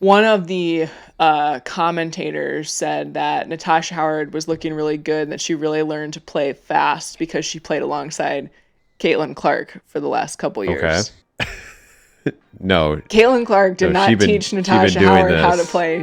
One of the commentators said that Natasha Howard was looking really good and that she really learned to play fast because she played alongside Caitlin Clark for the last couple years. Okay. No. Caitlin Clark did not teach Natasha Howard how to play.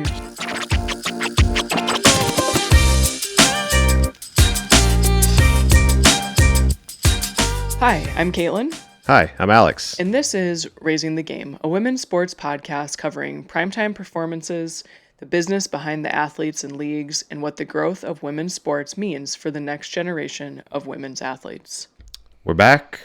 Hi, I'm Caitlin. Hi, I'm Alex. And this is Raising the Game, a women's sports podcast covering primetime performances, the business behind the athletes and leagues, and what the growth of women's sports means for the next generation of women's athletes. We're back.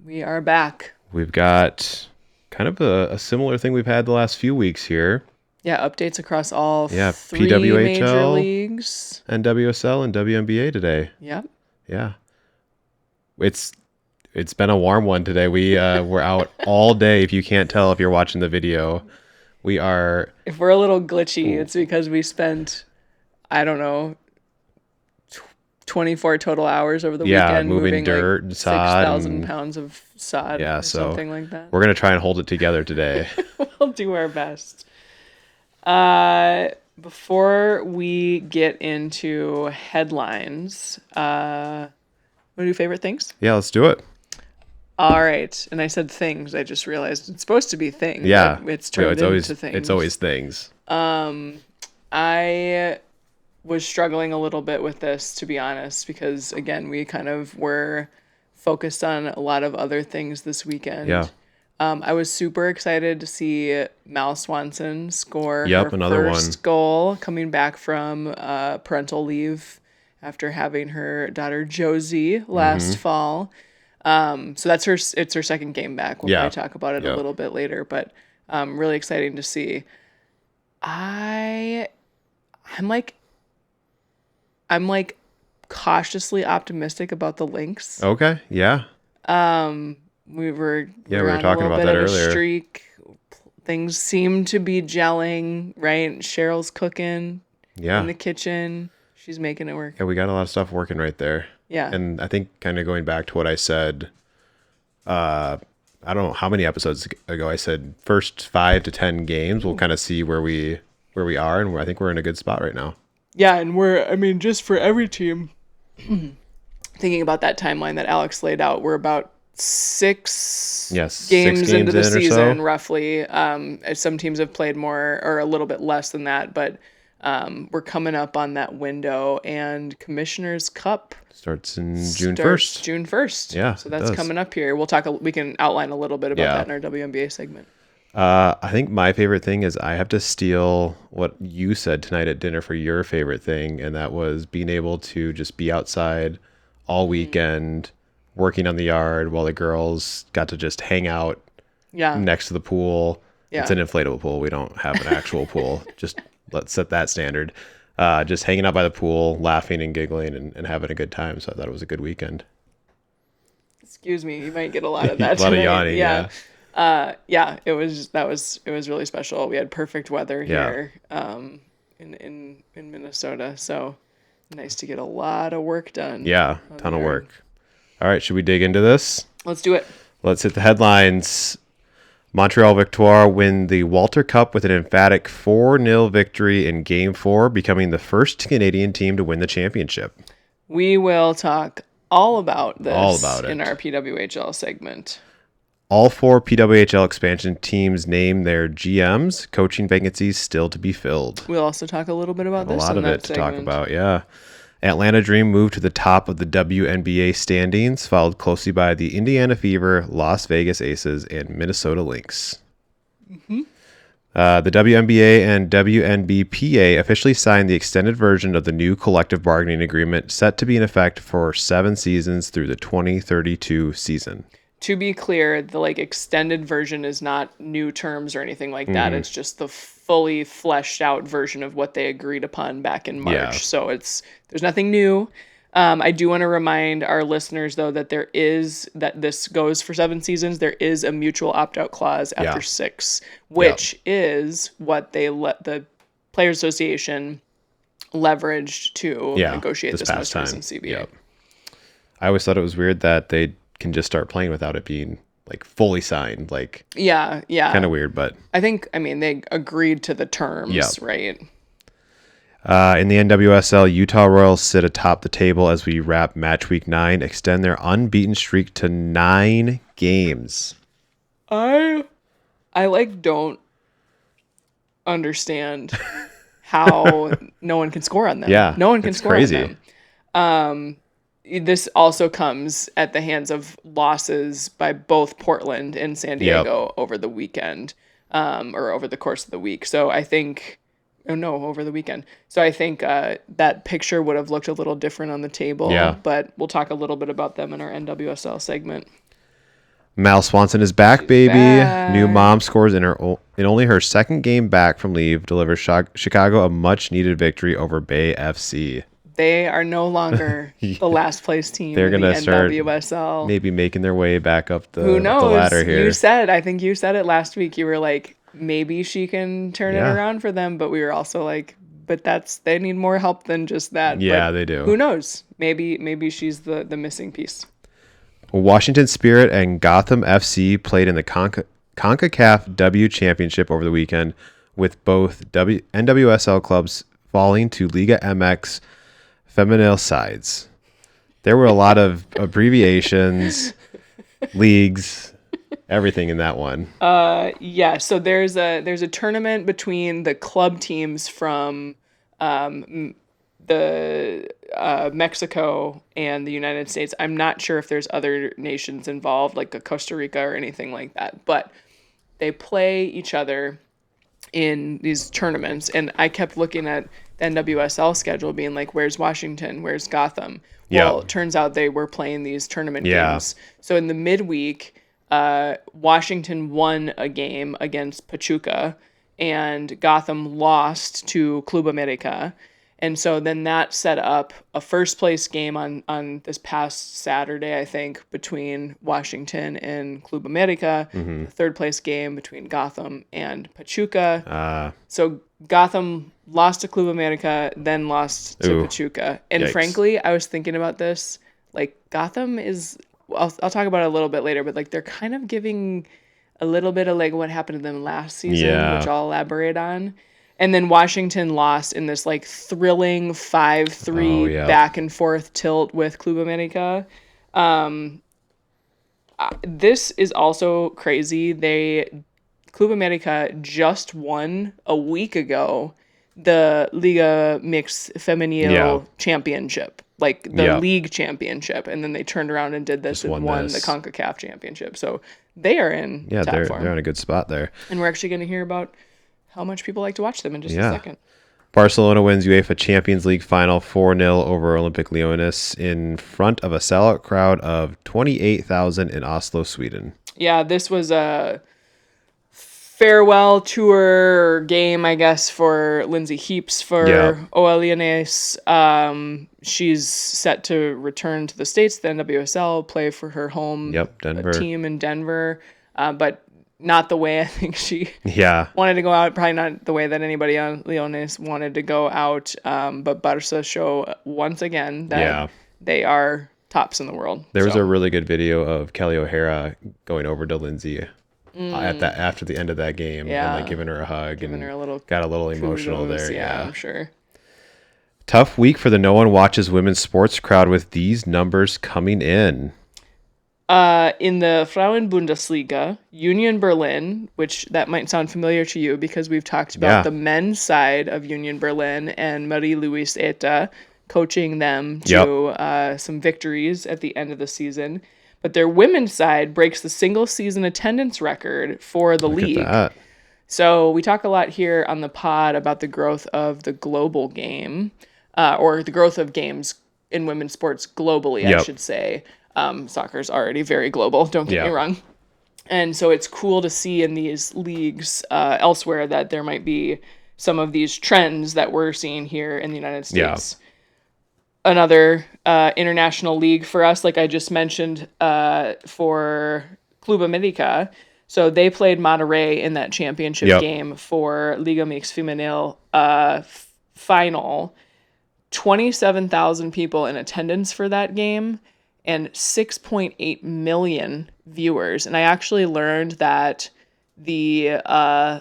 We are back. We've got kind of a similar thing we've had the last few weeks here. Yeah, updates across all three PWHL, major leagues. NWSL, and WNBA today. Yep. Yeah. It's been a warm one today. We're out all day. If you can't tell if you're watching the video, we are. If we're a little glitchy, it's because we spent, 24 total hours over the weekend moving dirt and sod, 6,000 pounds of sod, or something like that. We're gonna try and hold it together today. We'll do our best. Before we get into headlines, want to do favorite things? Yeah, let's do it. All right. And I said things. I just realized it's supposed to be things. Yeah. It's turned into things. It's always things. I was struggling a little bit with this, to be honest, because, again, we kind of were focused on a lot of other things this weekend. Yeah. I was super excited to see Mal Swanson score another first goal coming back from parental leave after having her daughter Josie last fall. So that's it's her second game back. We'll probably talk about it a little bit later, but really exciting to see. I'm cautiously optimistic about the Lynx. Okay. Yeah. We were talking about that earlier. Streak. Things seem to be gelling, right? Cheryl's cooking in the kitchen. She's making it work. Yeah, we got a lot of stuff working right there. Yeah. And I think kind of going back to what I said, I don't know how many episodes ago I said first 5 to 10 games, we'll kind of see where we are, and I think we're in a good spot right now. Yeah, and just for every team, thinking about that timeline that Alex laid out, we're about six games into the season, roughly. Some teams have played more or a little bit less than that, but we're coming up on that window, and Commissioner's Cup starts June 1st. June 1st. Yeah. So that's coming up here. We can outline a little bit about that in our WNBA segment. I think my favorite thing is I have to steal what you said tonight at dinner for your favorite thing, and that was being able to just be outside all weekend working on the yard while the girls got to just hang out next to the pool. Yeah. It's an inflatable pool. We don't have an actual pool. Just let's set that standard. Just hanging out by the pool, laughing and giggling and having a good time. So I thought it was a good weekend. Excuse me, you might get a lot of that. A lot of yawning, it was really special. We had perfect weather here in Minnesota. So nice to get a lot of work done. Yeah, ton of work. All right, should we dig into this? Let's do it. Let's hit the headlines. Montreal Victoire win the Walter Cup with an emphatic 4-0 victory in Game 4, becoming the first Canadian team to win the championship. We will talk all about this in our PWHL segment. All 4 PWHL expansion teams name their GMs. Coaching vacancies still to be filled. We'll also talk a little bit about this. A lot of it to talk about, yeah. Atlanta Dream moved to the top of the WNBA standings, followed closely by the Indiana Fever, Las Vegas Aces, and Minnesota Lynx. The WNBA and WNBPA officially signed the extended version of the new collective bargaining agreement set to be in effect for 7 seasons through the 2032 season. To be clear, the extended version is not new terms or anything like that. It's just the fully fleshed out version of what they agreed upon back in March. Yeah. So there's nothing new. I do want to remind our listeners, though, that this goes for 7 seasons. There is a mutual opt-out clause after 6, which is what they let the Players Association leveraged to negotiate this most recent CBA. Yep. I always thought it was weird that they can just start playing without it being like fully signed. Like, yeah. kind of weird, but I mean, they agreed to the terms, right? In the NWSL, Utah Royals sit atop the table as we wrap match week 9, extend their unbeaten streak to 9 games. I don't understand how no one can score on them. Yeah, no one can it's score crazy. on them. This also comes at the hands of losses by both Portland and San Diego over the weekend, or over the course of the week. So I think, over the weekend. So I think that picture would have looked a little different on the table, but we'll talk a little bit about them in our NWSL segment. Mal Swanson is back, She's baby. back. New mom scores in only her second game back from leave, delivers Chicago a much-needed victory over Bay FC. They are no longer the last place team They're in gonna the start NWSL. maybe making their way back up the Who knows? ladder here. I think you said it last week. You were like, maybe she can turn it around for them, but we were also like, but they need more help than just that. Yeah, but they do. Who knows? Maybe she's the missing piece. Washington Spirit and Gotham FC played in the CONCACAF W Championship over the weekend, with both NWSL clubs falling to Liga MX feminine sides. There were a lot of abbreviations, leagues, everything in that one. Yeah. So there's a tournament between the club teams from the Mexico and the United States. I'm not sure if there's other nations involved, like a Costa Rica or anything like that, but they play each other in these tournaments. And I kept looking at the NWSL schedule being like, where's Washington? Where's Gotham? Well, it turns out they were playing these tournament games. So in the midweek, Washington won a game against Pachuca and Gotham lost to Club America. And so then that set up a first place game on this past Saturday, I think, between Washington and Club America. Mm-hmm. The third place game between Gotham and Pachuca. So Gotham lost to Club America, then lost to Pachuca. And yikes. Frankly, I was thinking about this. Like, Gotham is, I'll talk about it a little bit later, but like they're kind of giving a little bit of like what happened to them last season, which I'll elaborate on. And then Washington lost in this like thrilling 5-3 back and forth tilt with Club America. This is also crazy. Club America just won a week ago the Liga Mix Femenil Championship, like the league championship, and then they turned around and did this and won the CONCACAF championship. So they are in top form. They're in a good spot there. And we're actually going to hear about how much people like to watch them in just a second. Barcelona wins UEFA Champions League final 4-0 over Olympic Lyonnais in front of a sellout crowd of 28,000 in Oslo, Sweden. Yeah, this was a farewell tour game, I guess, for Lindsay Heaps for OL Lyonnais. She's set to return to the States, the NWSL, play for her home team in Denver, but not the way I think she wanted to go out. Probably not the way that anybody on Lyonnais wanted to go out. But Barca show once again that they are tops in the world. There was a really good video of Kelly O'Hara going over to Lindsay after the end of that game and like giving her a hug and got a little emotional there. Yeah, I'm sure. Tough week for the No One Watches women's sports crowd with these numbers coming in. In the Frauen-Bundesliga, Union Berlin, which that might sound familiar to you because we've talked about the men's side of Union Berlin and Marie-Louise Eta coaching them to some victories at the end of the season. But their women's side breaks the single season attendance record for the league. Look at that. So we talk a lot here on the pod about the growth of the global game, or the growth of games in women's sports globally, I should say. Soccer's already very global, don't get me wrong. And so it's cool to see in these leagues elsewhere that there might be some of these trends that we're seeing here in the United States. Another international league for us, like I just mentioned, for Club America. So they played Monterrey in that championship game for Liga Mix Femenil final. 27,000 people in attendance for that game. and 6.8 million viewers. And I actually learned that the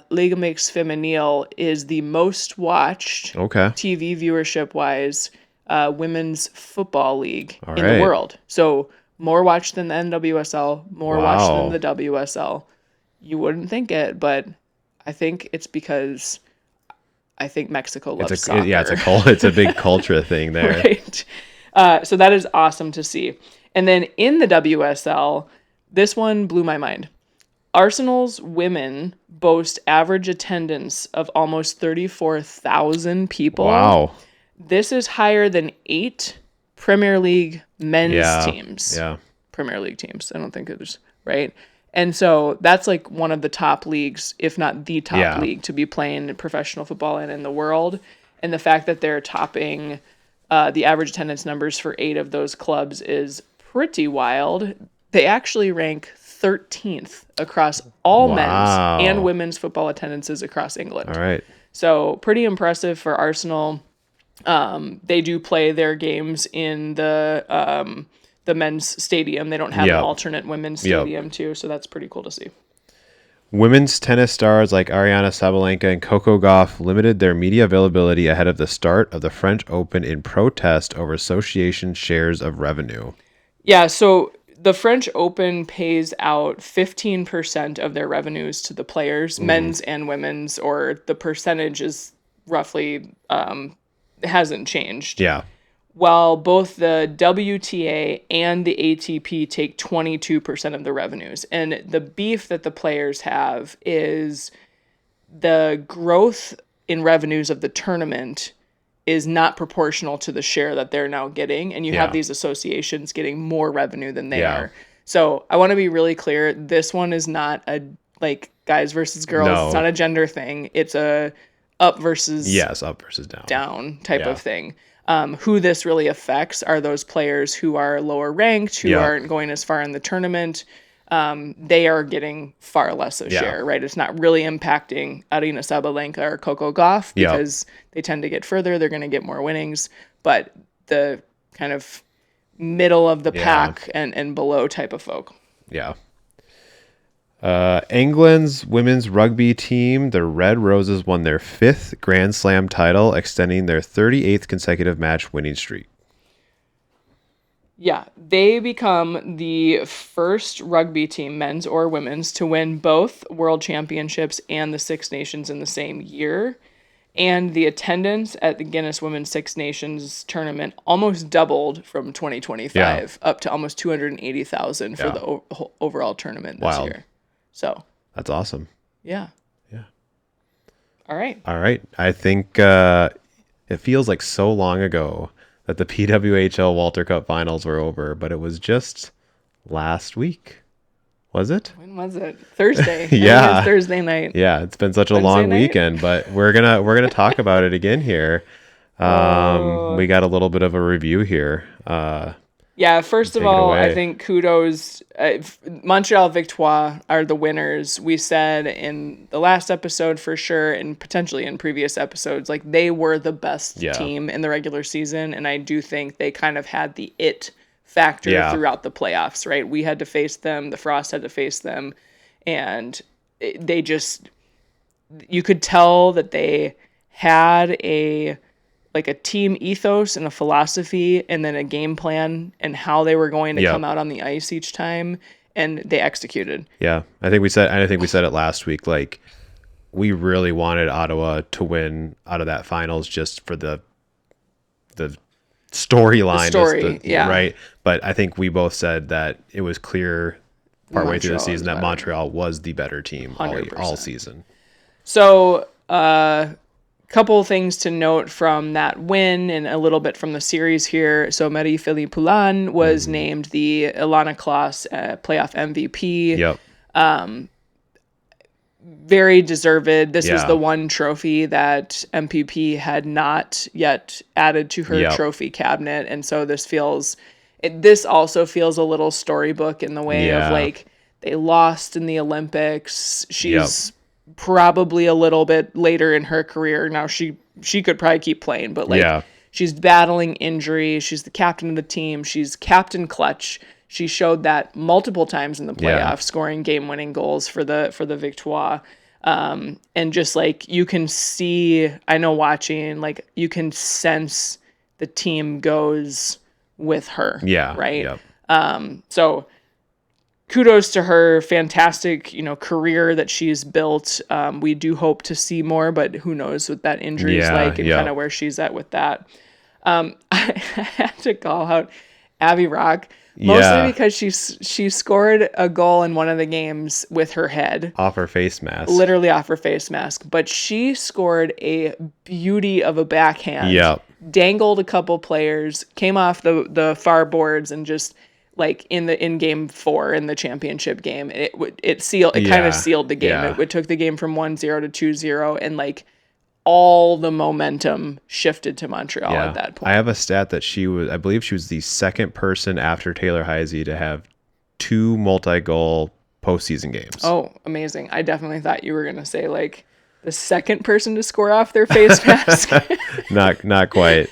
Liga MX Femenil is the most watched TV viewership-wise women's football league in the world. So more watched than the NWSL, more watched than the WSL. You wouldn't think it, but I think it's because I think Mexico loves soccer. Yeah, it's a big culture thing there. Right. So that is awesome to see. And then in the WSL, this one blew my mind. Arsenal's women boast average attendance of almost 34,000 people. Wow. This is higher than 8 Premier League men's teams. Yeah. Premier League teams. I don't think it's right. And so that's like one of the top leagues, if not the top league, to be playing professional football in the world. And the fact that they're topping the average attendance numbers for 8 of those clubs is pretty wild. They actually rank 13th across all men's and women's football attendances across England. All right. So pretty impressive for Arsenal. They do play their games in the men's stadium. They don't have an alternate women's stadium too, so that's pretty cool to see. Women's tennis stars like Ariana Sabalenka and Coco Gauff limited their media availability ahead of the start of the French Open in protest over association shares of revenue. Yeah, so the French Open pays out 15% of their revenues to the players, men's and women's, or the percentage is roughly hasn't changed. Yeah. While both the WTA and the ATP take 22% of the revenues. And the beef that the players have is the growth in revenues of the tournament is not proportional to the share that they're now getting. And you have these associations getting more revenue than they are. So I want to be really clear. This one is not a like guys versus girls. No. It's not a gender thing. It's a up versus down type of thing. Who this really affects are those players who are lower ranked, who aren't going as far in the tournament. They are getting far less of share, right? It's not really impacting Arina Sabalenka or Coco Gauff because they tend to get further. They're going to get more winnings. But the kind of middle of the pack and below type of folk. Yeah. England's women's rugby team, the Red Roses, won their 5th Grand Slam title, extending their 38th consecutive match winning streak. Yeah, they become the first rugby team, men's or women's, to win both World Championships and the Six Nations in the same year. And the attendance at the Guinness Women's Six Nations tournament almost doubled from 2025 up to almost 280,000 for the overall tournament this year. So that's awesome. Yeah. All right. I think it feels like so long ago that the PWHL Walter Cup finals were over, but it was just last week. Was it? When was it? Thursday. Yeah. It was Thursday night. Yeah, it's been such a long weekend, but we're gonna talk about it again here. We got a little bit of a review here. First of all, I think kudos. Montreal Victoire are the winners. We said in the last episode for sure, and potentially in previous episodes, like they were the best team in the regular season, and I do think they kind of had the it factor throughout the playoffs, right? We had to face them, the Frost had to face them, and they just, you could tell that they had a team ethos and a philosophy and then a game plan and how they were going to come out on the ice each time, and they executed. Yeah. I think we said it last week, like we really wanted Ottawa to win out of that finals just for the storyline, right? But I think we both said that it was clear partway through the season that Montreal was the better team all season. So, couple things to note from that win and a little bit from the series here. So Marie-Philip Poulin was named the Ilana Kloss Playoff MVP. Yep. Very deserved. This was the one trophy that MPP had not yet added to her trophy cabinet. And so this also feels a little storybook in the way of like they lost in the Olympics. She's probably a little bit later in her career. Now she could probably keep playing, but like she's battling injury. She's the captain of the team. She's captain clutch. She showed that multiple times in the playoffs, scoring game-winning goals for the Victoire. And just like you can see, I know watching, like you can sense the team goes with her. Yeah. Right. Yep. So kudos to her. Fantastic, career that she's built. We do hope to see more, but who knows what that injury is like and kind of where she's at with that. I had to call out Abby Roque. Mostly because she scored a goal in one of the games with her head. Off her face mask. Literally off her face mask. But she scored a beauty of a backhand. Yep. Dangled a couple players, came off the far boards, and just like in game 4 in the championship game, it kind of sealed the game. Yeah. It took the game from 1-0 to 2-0, and like all the momentum shifted to Montreal at that point. I have a stat that I believe she was the second person after Taylor Heisey to have 2 multi-goal postseason games. Oh, amazing. I definitely thought you were going to say like the second person to score off their face mask. Not quite.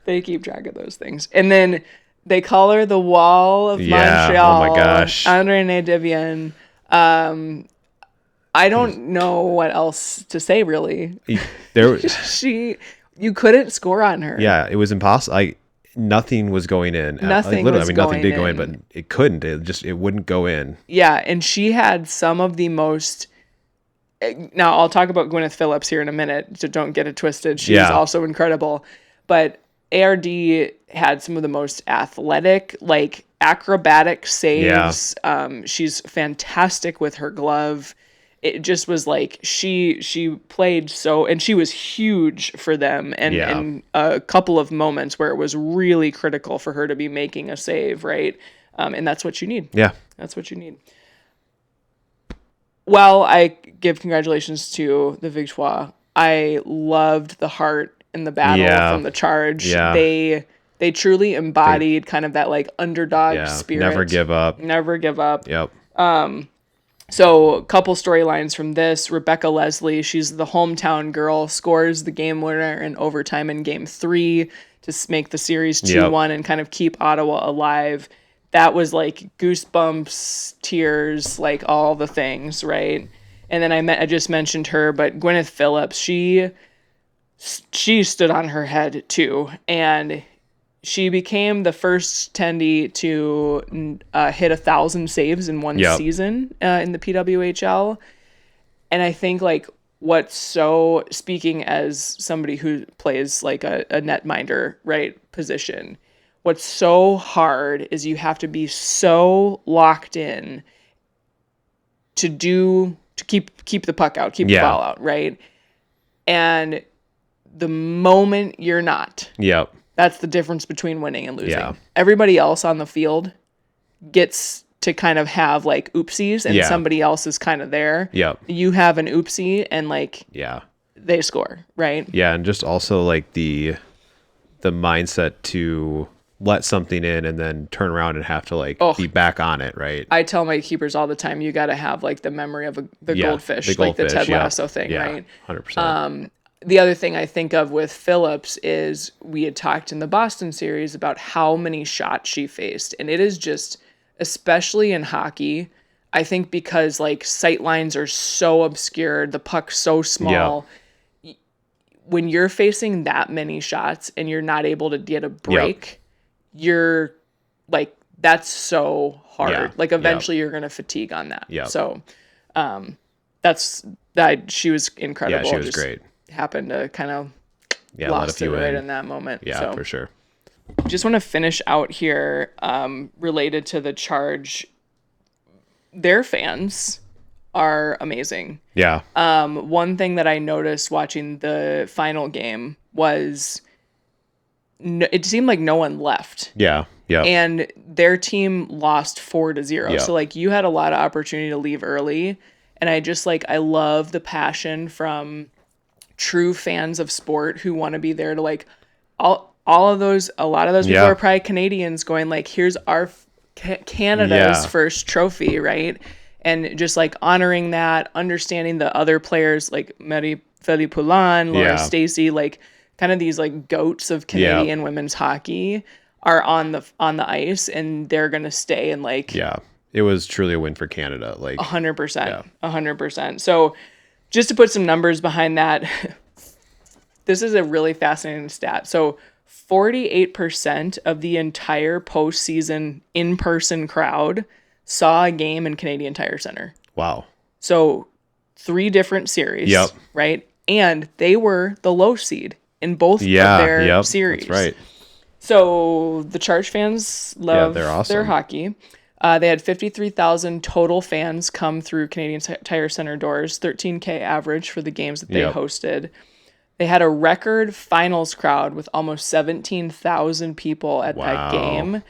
They keep track of those things. And then they call her the Wall of Montreal. Oh my gosh. Ann-Renée Desbiens. I don't know what else to say, really. You couldn't score on her. Yeah, it was impossible. Nothing was going in. Nothing did go in, but it couldn't. It wouldn't go in. Yeah, and she had some of the most. Now I'll talk about Gwyneth Phillips here in a minute, so don't get it twisted. She's also incredible, but ARD had some of the most athletic, like acrobatic saves. Yeah. She's fantastic with her glove. It just was like she played so, and she was huge for them, and a couple of moments where it was really critical for her to be making a save, right? And that's what you need. Yeah, that's what you need. Well, I give congratulations to the Victoire. I loved the heart and the battle from the Charge. Yeah. They truly embodied kind of that like underdog spirit. Never give up. Never give up. Yep. So a couple storylines from this. Rebecca Leslie, she's the hometown girl, scores the game winner in overtime in game 3 to make the series 2-1 and kind of keep Ottawa alive. That was like goosebumps, tears, like all the things, right? And then I just mentioned her, but Gwyneth Phillips, she stood on her head too, and she became the first tendy to hit 1,000 saves in one season in the PWHL. And I think like speaking as somebody who plays like a netminder, right, position, what's so hard is you have to be so locked in to keep the puck out, keep the ball out, right? And the moment you're not. Yep. That's the difference between winning and losing. Yeah. Everybody else on the field gets to kind of have like oopsies, and somebody else is kind of there. Yep. You have an oopsie and like they score, right? Yeah, and just also like the mindset to let something in and then turn around and have to like be back on it, right? I tell my keepers all the time, you got to have like the memory of the goldfish, like the Ted Lasso thing, right? 100%. The other thing I think of with Phillips is we had talked in the Boston series about how many shots she faced. And it is just, especially in hockey, I think because like sight lines are so obscured, the puck's so small. Yeah. When you're facing that many shots and you're not able to get a break, you're like, that's so hard. Yeah. Like eventually you're going to fatigue on that. Yeah. So she was incredible. Yeah, she was great. Happened to kind of lost it right in that moment. Yeah, so, for sure. Just want to finish out here related to the Charge. Their fans are amazing. Yeah. One thing that I noticed watching the final game was it seemed like no one left. Yeah. Yeah. And their team lost 4-0. Yeah. So like you had a lot of opportunity to leave early. And I love the passion from true fans of sport who want to be there to like a lot of those people are probably Canadians going like, here's our Canada's first trophy, right? And just like honoring that, understanding the other players like Marie-Philip Poulin, Laura Stacey, like kind of these like goats of Canadian women's hockey are on the ice, and they're going to stay and like, it was truly a win for Canada. Like 100%, 100%. So just to put some numbers behind that, this is a really fascinating stat. So 48% of the entire postseason in-person crowd saw a game in Canadian Tire Center. Wow. So 3 different series, right? And they were the low seed in both of their series. That's right. So the Charge fans love they're awesome. their hockey. They had 53,000 total fans come through Canadian Tire Center doors, 13K average for the games that they hosted. They had a record finals crowd with almost 17,000 people at that game.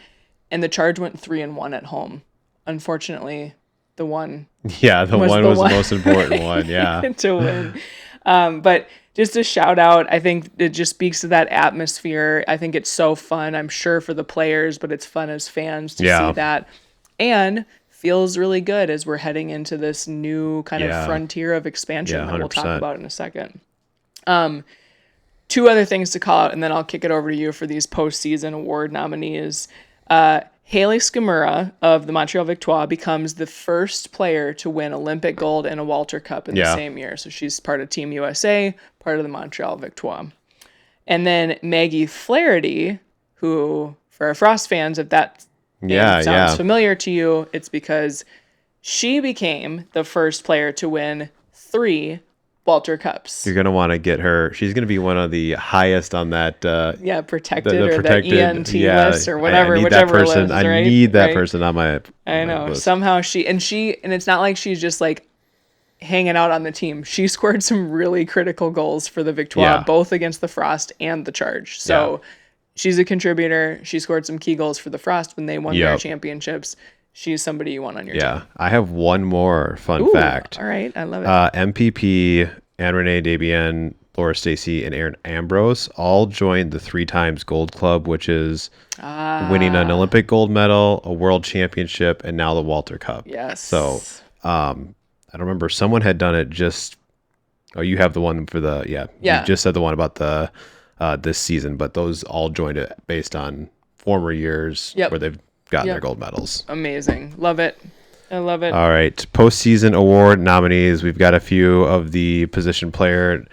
And the Charge went 3-1 at home. Unfortunately, the one was the most important one, to win. But just a shout out, I think it just speaks to that atmosphere. I think it's so fun, I'm sure, for the players, but it's fun as fans to see that. And feels really good as we're heading into this new kind of frontier of expansion that we'll talk about in a second. 2 other things to call out, and then I'll kick it over to you for these postseason award nominees. Haley Skimura of the Montreal Victoire becomes the first player to win Olympic gold and a Walter Cup in the same year. So she's part of Team USA, part of the Montreal Victoire. And then Maggie Flaherty, who, for our Frost fans, if that name sounds familiar to you, it's because she became the first player to win 3 Walter Cups. You're going to want to get her. She's going to be one of the highest on that. Protected or protected, the ENT list or whatever, whichever list, right? I need that person on my I know. List. Somehow and it's not like she's just like hanging out on the team. She scored some really critical goals for the Victoire, both against the Frost and the Charge. So she's a contributor. She scored some key goals for the Frost when they won their championships. She's somebody you want on your team. I have one more fun fact. All right, I love it. MPP, Ann-Renée Desbiens, Laura Stacey, and Erin Ambrose all joined the 3 times Gold Club, which is winning an Olympic gold medal, a World Championship, and now the Walter Cup. Yes. So I don't remember. Someone had done it just. Oh, you have the one for the You just said the one about the this season, but those all joined it based on former years where they've gotten their gold medals. Amazing. Love it. I love it. All right. Postseason award nominees. We've got a few of the position player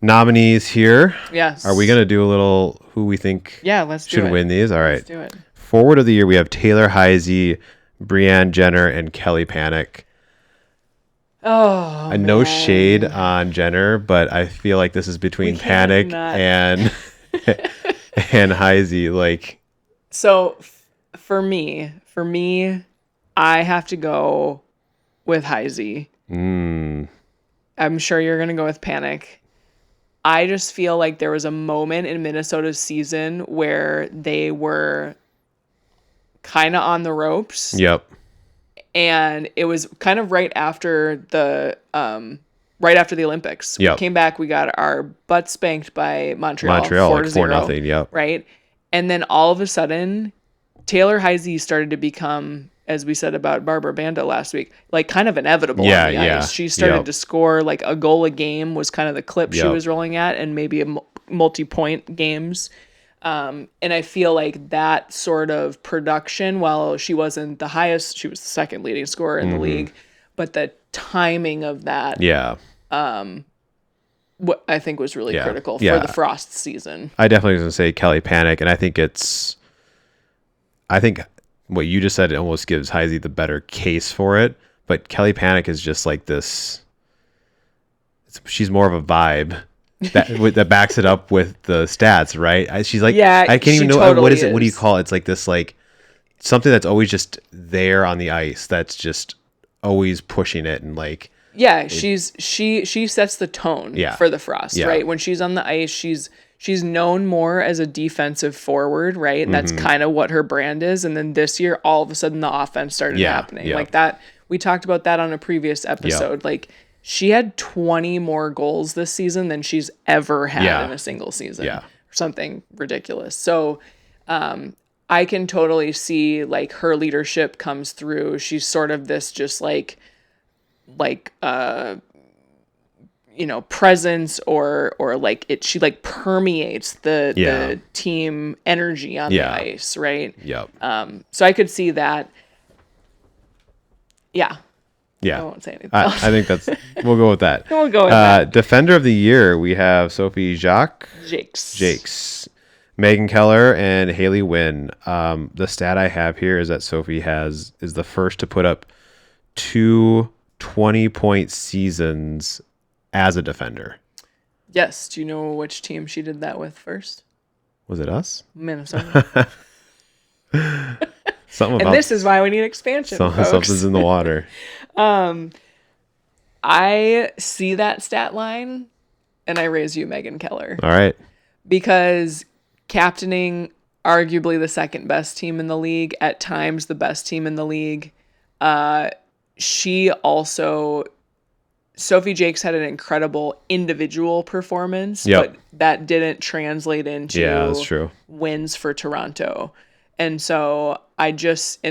nominees here. Yes. Are we going to do a little who we think should win these? All right. Let's do it. Forward of the year, we have Taylor Heisey, Brianne Jenner, and Kelly Panic. Oh, no shade on Jenner, but I feel like this is between Panic and Heisey. Like, so for me, I have to go with Heisey. I'm sure you're going to go with Panic. I just feel like there was a moment in Minnesota's season where they were kind of on the ropes. Yep. And it was kind of right after the Olympics. Yep. We came back, we got our butt spanked by Montreal 4-0. Yep. Right? And then all of a sudden, Taylor Heisey started to become, as we said about Barbara Banda last week, like kind of inevitable on the ice. She started to score like a goal a game was kind of the clip she was rolling at, and maybe a multi-point games. And I feel like that sort of production, while she wasn't the highest, she was the second leading scorer in the league, but the timing of that, what I think was really critical for the Frost season. I definitely was going to say Kelly Panic, and I think what you just said, it almost gives Heisey the better case for it, but Kelly Panic is just like this. She's more of a vibe that backs it up with the stats, right? She's like, I can't even know what is it. What do you call it? It's like this, like something that's always just there on the ice. That's just always pushing it and like. Yeah, she sets the tone for the Frost, right? When she's on the ice, she's known more as a defensive forward, right? And that's kind of what her brand is. And then this year, all of a sudden, the offense started happening. Like that. We talked about that on a previous episode. Like she had 20 more goals this season than she's ever had in a single season. Or something ridiculous. So I can totally see like her leadership comes through. She's sort of this just presence or like she like permeates the team energy on the ice, right? Yep. So I could see that. Yeah. Yeah. I won't say anything else. I think we'll go with that. We'll go with that. Defender of the year, we have Sophie Jakes, Megan Keller, and Haley Wynn. The stat I have here is that Sophie is the first to put up 2 20-point seasons as a defender. Yes. Do you know which team she did that with first? Was it us? Minnesota. And this is why we need expansion, folks. Something's in the water. I see that stat line, and I raise you Megan Keller. All right. Because captaining arguably the second best team in the league, at times the best team in the league, Sophie Jakes had an incredible individual performance, but that didn't translate into wins for Toronto. And so obviously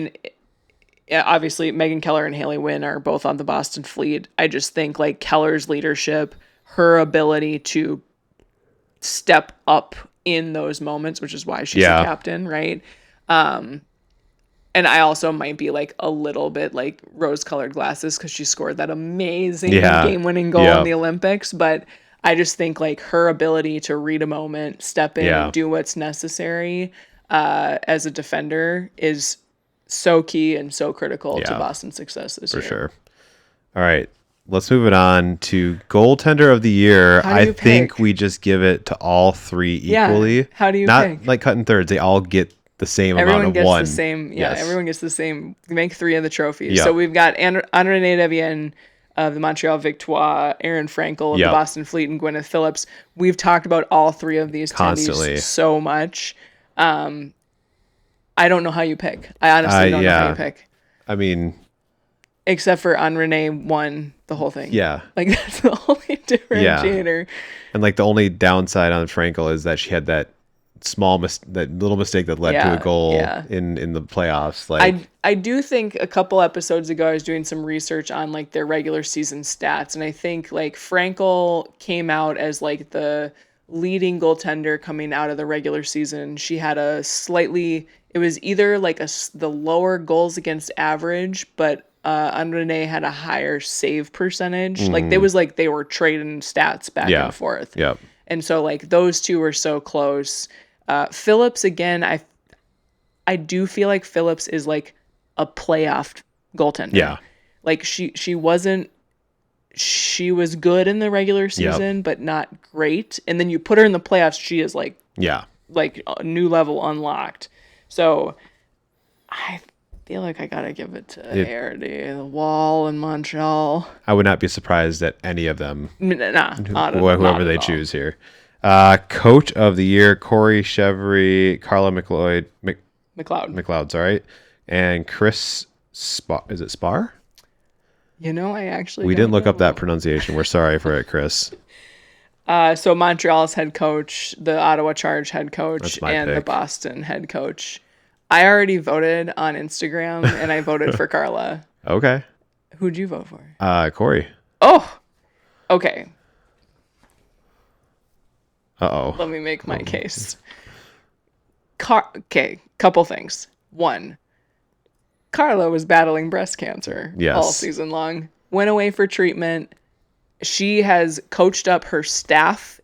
Megan Keller and Haley Wynn are both on the Boston Fleet. I just think like Keller's leadership, her ability to step up in those moments, which is why she's a captain, right? And I also might be like a little bit like rose-colored glasses because she scored that amazing game-winning goal in the Olympics. But I just think like her ability to read a moment, step in, and do what's necessary as a defender is so key and so critical to Boston's success this year. For sure. All right. Let's move it on to goaltender of the year. I think we just give it to all three equally. Yeah. How do you pick? Not like cutting thirds. They all get the same everyone amount of gets one. The same. Yeah, yes. Everyone gets the same. Make 3 of the trophies. So we've got Ann-Renée Desbiens of the Montreal Victoire, Aaron Frankel of the Boston Fleet, and Gwyneth Phillips. We've talked about all 3 of these attendees so much. I don't know how you pick. I honestly don't know how you pick. I mean, except for Ann-Renée won the whole thing. Yeah. Like that's the only differentiator. Yeah. And like the only downside on Frankel is that she had that little mistake that led to a goal in the playoffs. Like I do think a couple episodes ago I was doing some research on like their regular season stats, and I think like Frankel came out as like the leading goaltender coming out of the regular season. She had it was either like the lower goals against average, but Ann-Renée had a higher save percentage. Mm-hmm. Like they were trading stats back and forth. Yep. And so like those two were so close. Phillips again, I do feel like Phillips is like a playoff goaltender. Yeah. Like she was good in the regular season, but not great. And then you put her in the playoffs, she is like a new level unlocked. So I feel like I gotta give it to Arity, the Wall, and Montreal. I would not be surprised at any of them. Whoever they choose here. Coach of the year, Corey Chevry, Carla McLeod, sorry, and Chris Spar. Is it Spar? I actually we didn't look up that pronunciation. We're sorry for it, Chris. So Montreal's head coach, the Ottawa Charge head coach, and pick. The Boston head coach. I already voted on Instagram, and I voted for Carla. Okay. Who'd you vote for? Corey. Oh, okay. Uh-oh. Let me make my case. Okay, couple things. 1, Carla was battling breast cancer all season long. Went away for treatment. She has coached up her staff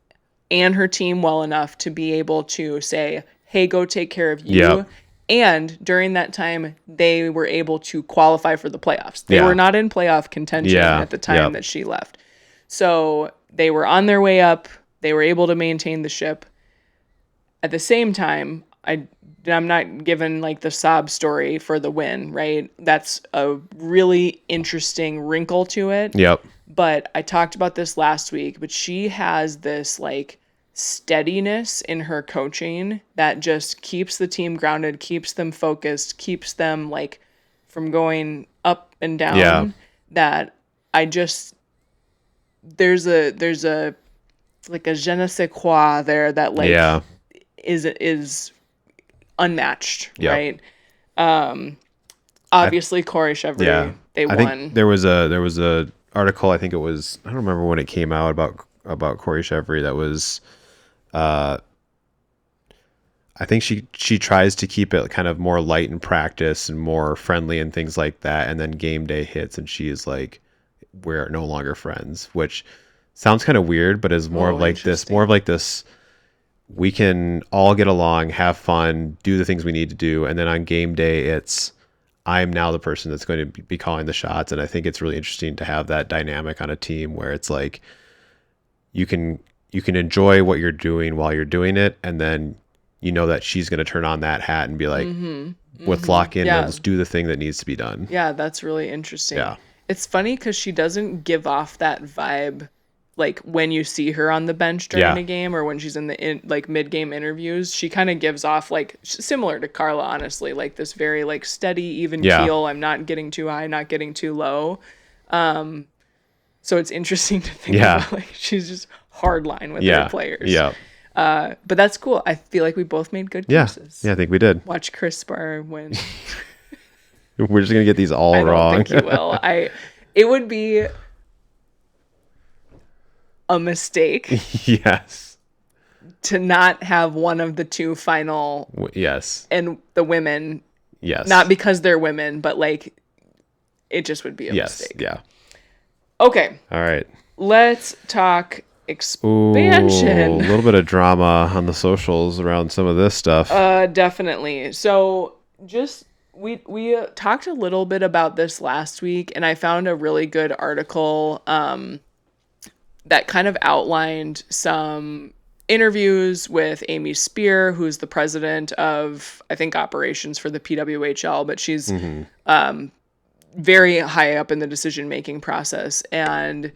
and her team well enough to be able to say, hey, go take care of you. Yep. And during that time, they were able to qualify for the playoffs. They were not in playoff contention at the time that she left. So they were on their way up. They were able to maintain the ship. At the same time, I'm not given like the sob story for the win, right? That's a really interesting wrinkle to it. Yep. But I talked about this last week, but she has this like steadiness in her coaching that just keeps the team grounded, keeps them focused, keeps them like from going up and down. Yeah. That I just there's a like a je ne sais quoi there that like is unmatched, right? Obviously Corey Chevry, they won. I think there was a article, I think it was, I don't remember when it came out about Corey Chevry. That was, I think she tries to keep it kind of more light in practice and more friendly and things like that. And then game day hits and she is like, we're no longer friends, which sounds kind of weird, but is more of like this, we can all get along, have fun, do the things we need to do. And then on game day, I'm now the person that's going to be calling the shots. And I think it's really interesting to have that dynamic on a team where it's like, you can enjoy what you're doing while you're doing it. And then you know that she's going to turn on that hat and be like, let's lock in, let's do the thing that needs to be done. Yeah, that's really interesting. Yeah. It's funny because she doesn't give off that vibe like when you see her on the bench during a game or when she's in the like mid-game interviews. She kind of gives off like similar to Carla, honestly, like this very like steady, even keel. I'm not getting too high, not getting too low. So it's interesting to think about like she's just hardline with her players. Yeah. But that's cool. I feel like we both made good guesses. Yeah, I think we did. Watch Chris Spar win. We're just gonna get these all wrong. I don't think you will. It would be a mistake. Yes. To not have one of the two final. Yes. And the women. Yes. Not because they're women, but like, it just would be a mistake. Yeah. Okay. All right. Let's talk expansion. Ooh, a little bit of drama on the socials around some of this stuff. Definitely. So just we talked a little bit about this last week, and I found a really good article that kind of outlined some interviews with Amy Spear, who's the president of, I think, operations for the PWHL, but she's very high up in the decision-making process. And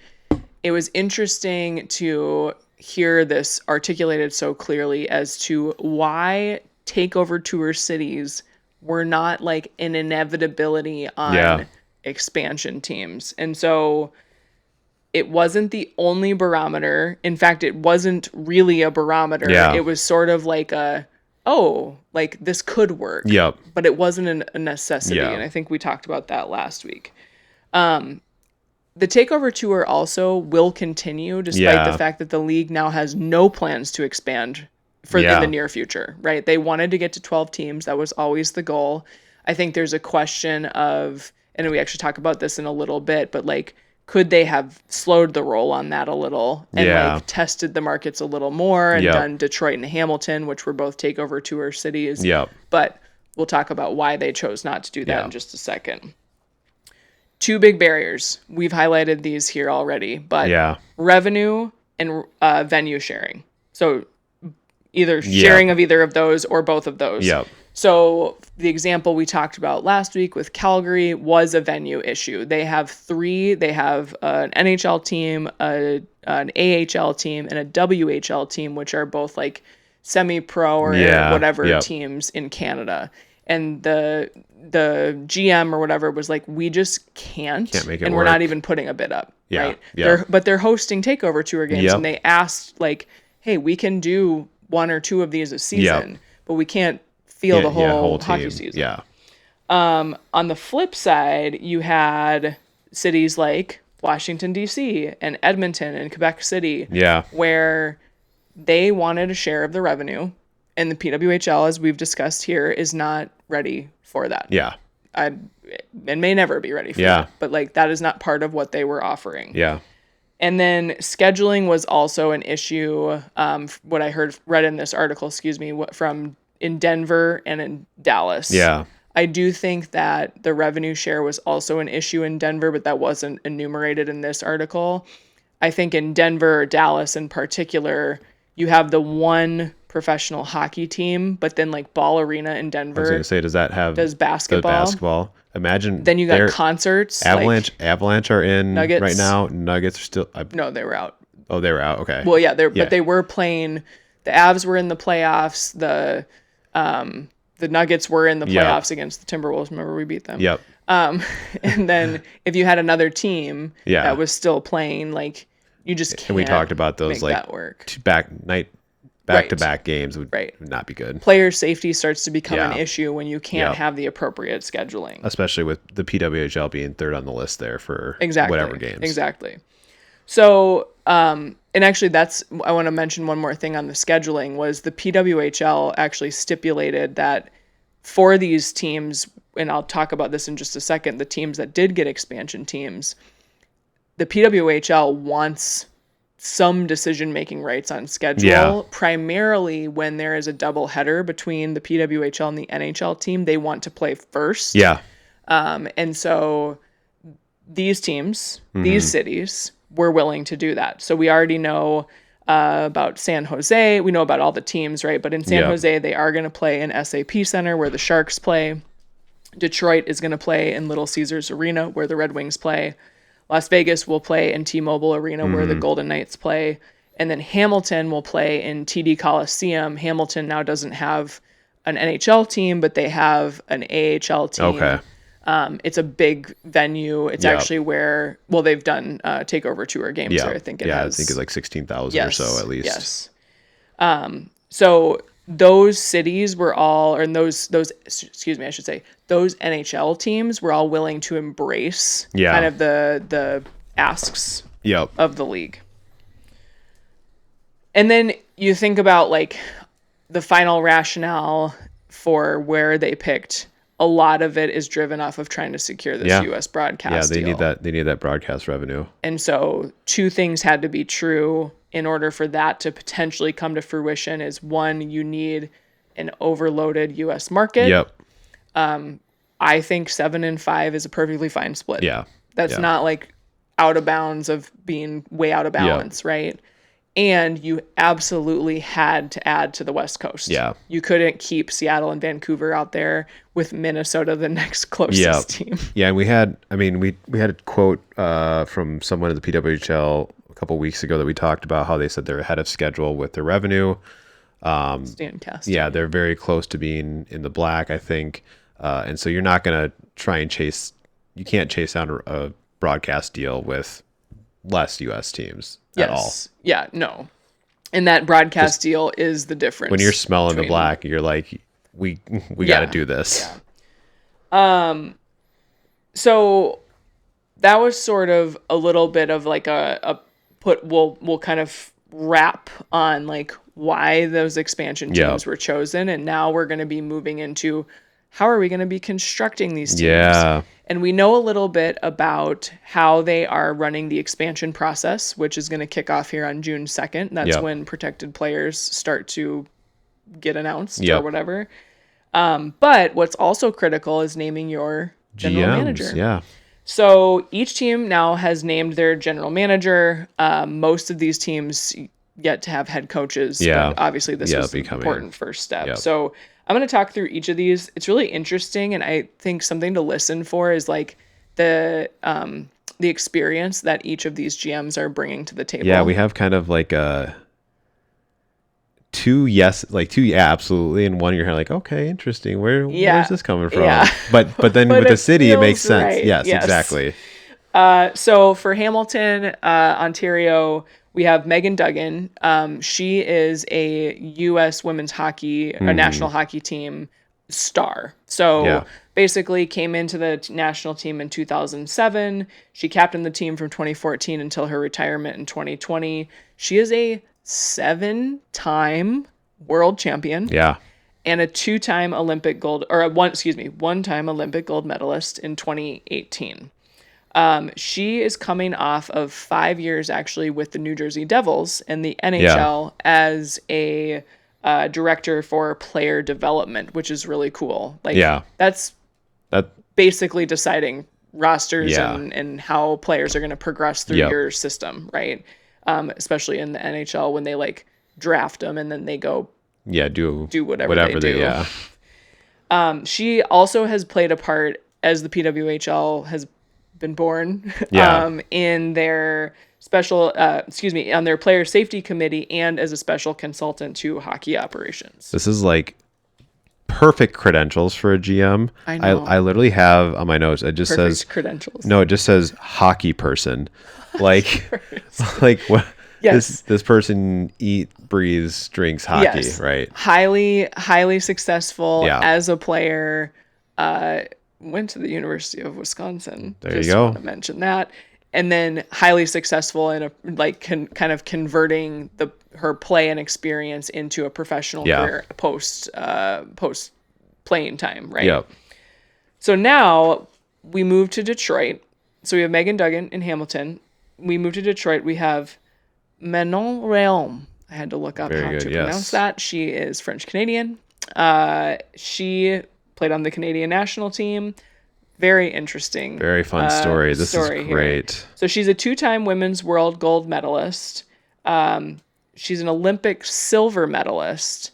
it was interesting to hear this articulated so clearly as to why takeover tour cities were not like an inevitability on expansion teams. And so it wasn't the only barometer. In fact, it wasn't really a barometer. Yeah. It was sort of like like this could work. Yep. But it wasn't a necessity. Yeah. And I think we talked about that last week. The takeover tour also will continue despite the fact that the league now has no plans to expand in the near future, right? They wanted to get to 12 teams. That was always the goal. I think there's a question of, and we actually talk about this in a little bit, but like, could they have slowed the roll on that a little and like tested the markets a little more and done Detroit and Hamilton, which were both takeover tour cities. Yep. But we'll talk about why they chose not to do that in just a second. Two big barriers. We've highlighted these here already, but revenue and venue sharing. So either sharing of either of those or both of those. Yep. So the example we talked about last week with Calgary was a venue issue. They have three. They have an NHL team, an AHL team, and a WHL team, which are both like semi-pro or whatever teams in Canada. And the GM or whatever was like, we just can't make it and work. we're not even putting a bid up, right? Yeah. They're hosting takeover tour games, and they asked like, hey, we can do one or two of these a season, but we can't field the whole hockey season. Yeah. On the flip side, you had cities like Washington, D.C. and Edmonton and Quebec City, where they wanted a share of the revenue, and the PWHL, as we've discussed here, is not ready for that. Yeah. And may never be ready for that. But like, that is not part of what they were offering. Yeah. And then scheduling was also an issue. What I read in this article, from in Denver and in Dallas. Yeah. I do think that the revenue share was also an issue in Denver, but that wasn't enumerated in this article. I think in Denver or Dallas in particular, you have the one professional hockey team, but then like Ball Arena in Denver. I was going to say, does basketball? Imagine. Then you got concerts. Avalanche are in Nuggets. right now. Nuggets are still. No, they were out. Oh, they were out. Okay. Well, but they were playing. The Avs were in the playoffs. The Nuggets were in the playoffs against the Timberwolves. Remember, we beat them. Yep. And then if you had another team that was still playing, like, you just can't. And we talked about those make like that work. back-to-back games would not be good. Player safety starts to become an issue when you can't have the appropriate scheduling. Especially with the PWHL being third on the list there for whatever games. Exactly. So, and actually I want to mention one more thing on the scheduling was the PWHL actually stipulated that for these teams, and I'll talk about this in just a second, the teams that did get expansion teams, the PWHL wants some decision-making rights on schedule, primarily when there is a double header between the PWHL and the NHL team. They want to play first. And so these teams, these cities, were willing to do that. So we already know about San Jose. We know about all the teams, right? But in San Jose, they are going to play in SAP Center where the Sharks play. Detroit is going to play in Little Caesars Arena where the Red Wings play. Las Vegas will play in T-Mobile Arena where the Golden Knights play. And then Hamilton will play in TD Coliseum. Hamilton now doesn't have an NHL team, but they have an AHL team. Okay. It's a big venue. It's actually where, they've done takeover tour games there. I think it has. I think it's like 16,000 or so at least. Yes. So those cities were all, or those NHL teams were all willing to embrace kind of the asks of the league. And then you think about like the final rationale for where they picked. A lot of it is driven off of trying to secure this U.S. broadcast deal. They need that broadcast revenue. And so two things had to be true in order for that to potentially come to fruition. Is one, you need an overloaded U.S. market. I think 7 and 5 is a perfectly fine split. That's not like out of bounds of being way out of balance, right? And you absolutely had to add to the West Coast. You couldn't keep Seattle and Vancouver out there with Minnesota the next closest team. And we had a quote from someone at the PWHL a couple weeks ago that we talked about how they said they're ahead of schedule with their revenue. Stancast. They're very close to being in the black, I think. And so you're not going to try and you can't chase down a broadcast deal with less U.S. teams at all. Yeah, no. And that broadcast deal is the difference. When you're smelling the black, you're like, we got to do this. So that was sort of a little bit of like we'll kind of wrap on like why those expansion teams were chosen. And now we're going to be moving into how are we going to be constructing these teams? And we know a little bit about how they are running the expansion process, which is going to kick off here on June 2nd. That's when protected players start to get announced or whatever. But what's also critical is naming your general manager. So each team now has named their general manager. Most of these teams yet to have head coaches. But obviously this is an important first step. So I'm going to talk through each of these. It's really interesting, and I think something to listen for is like the experience that each of these GMs are bringing to the table. Yeah, we have kind of like two absolutely, and one you're kind of like, okay, interesting. Where's this coming from? But then with the city, it makes sense. Right. Yes, exactly. So for Hamilton, Ontario, we have Megan Duggan. She is a U.S. women's hockey, a national hockey team star. So basically came into the national team in 2007. She captained the team from 2014 until her retirement in 2020. She is a 7-time world champion. And a 2-time Olympic gold, or one-time Olympic gold medalist in 2018. She is coming off of 5 years actually with the New Jersey Devils and the NHL as a director for player development, which is really cool. That's basically deciding rosters and how players are going to progress through your system, right? Especially in the NHL when they like draft them and then they go do whatever they do. She also has played a part as the PWHL has been born in their special on their player safety committee and as a special consultant to hockey operations. This is like perfect credentials for a GM. I know. I literally have on my notes, it just says credentials. No, it just says hockey person. Like like what Yes. This person breathes, drinks hockey, right? Highly successful Yeah. as a player. Went to the University of Wisconsin. There you go. Want to mention that. And then highly successful in kind of converting her play and experience into a professional career post playing time, right? Yep. So now we move to Detroit. So we have Megan Duggan in Hamilton. We move to Detroit. We have Manon Rhéaume. I had to look up how to pronounce that. She is French Canadian. She played on the Canadian national team. Very interesting. Very fun story. This is great. Here. So she's a 2-time women's world gold medalist. She's an Olympic silver medalist.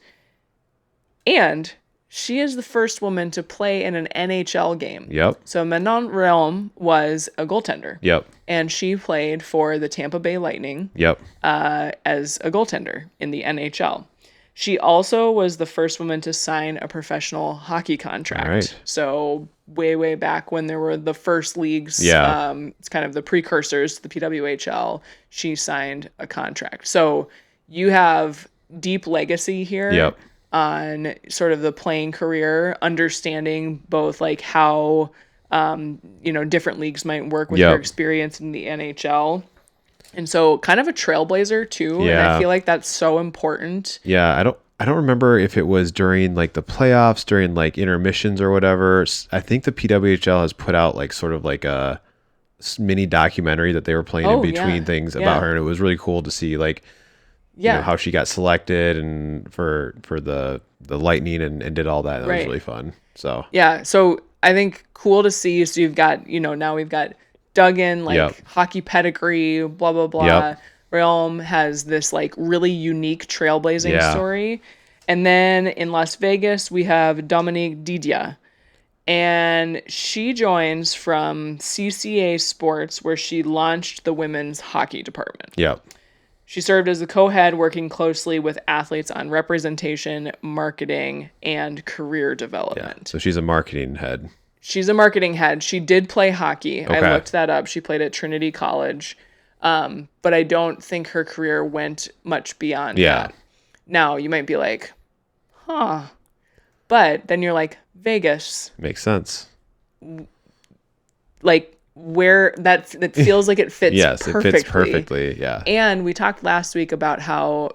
And she is the first woman to play in an NHL game. Yep. So Manon Rhéaume was a goaltender. Yep. And she played for the Tampa Bay Lightning. Yep. As a goaltender in the NHL. She also was the first woman to sign a professional hockey contract. Right. So way back when there were the first leagues, it's kind of the precursors to the PWHL, she signed a contract. So you have deep legacy here on sort of the playing career, understanding both like how, different leagues might work with her experience in the NHL. And so kind of a trailblazer too. Yeah. And I feel like that's so important. Yeah. I don't remember if it was during like the playoffs, during like intermissions or whatever. I think the PWHL has put out like sort of like a mini documentary that they were playing in between things about her. And it was really cool to see like, how she got selected and for the Lightning and did all that. That was really fun. So, yeah. So I think cool to see. So you've got, now we've got Duggan, hockey pedigree, blah, blah, blah. Rhéaume has this really really trailblazing story. And then in Las Vegas, we have Dominique Didier. And she joins from CCA Sports, where she launched the women's hockey department. Yep. She served as the co-head, working closely with athletes on representation, marketing, and career development. Yeah. So she's a marketing head. She's a marketing head. She did play hockey. Okay. I looked that up. She played at Trinity College. But I don't think her career went much beyond that. Now, you might be like, huh. But then you're like, Vegas. Makes sense. Where that feels like it fits perfectly. It fits perfectly, yeah. And we talked last week about how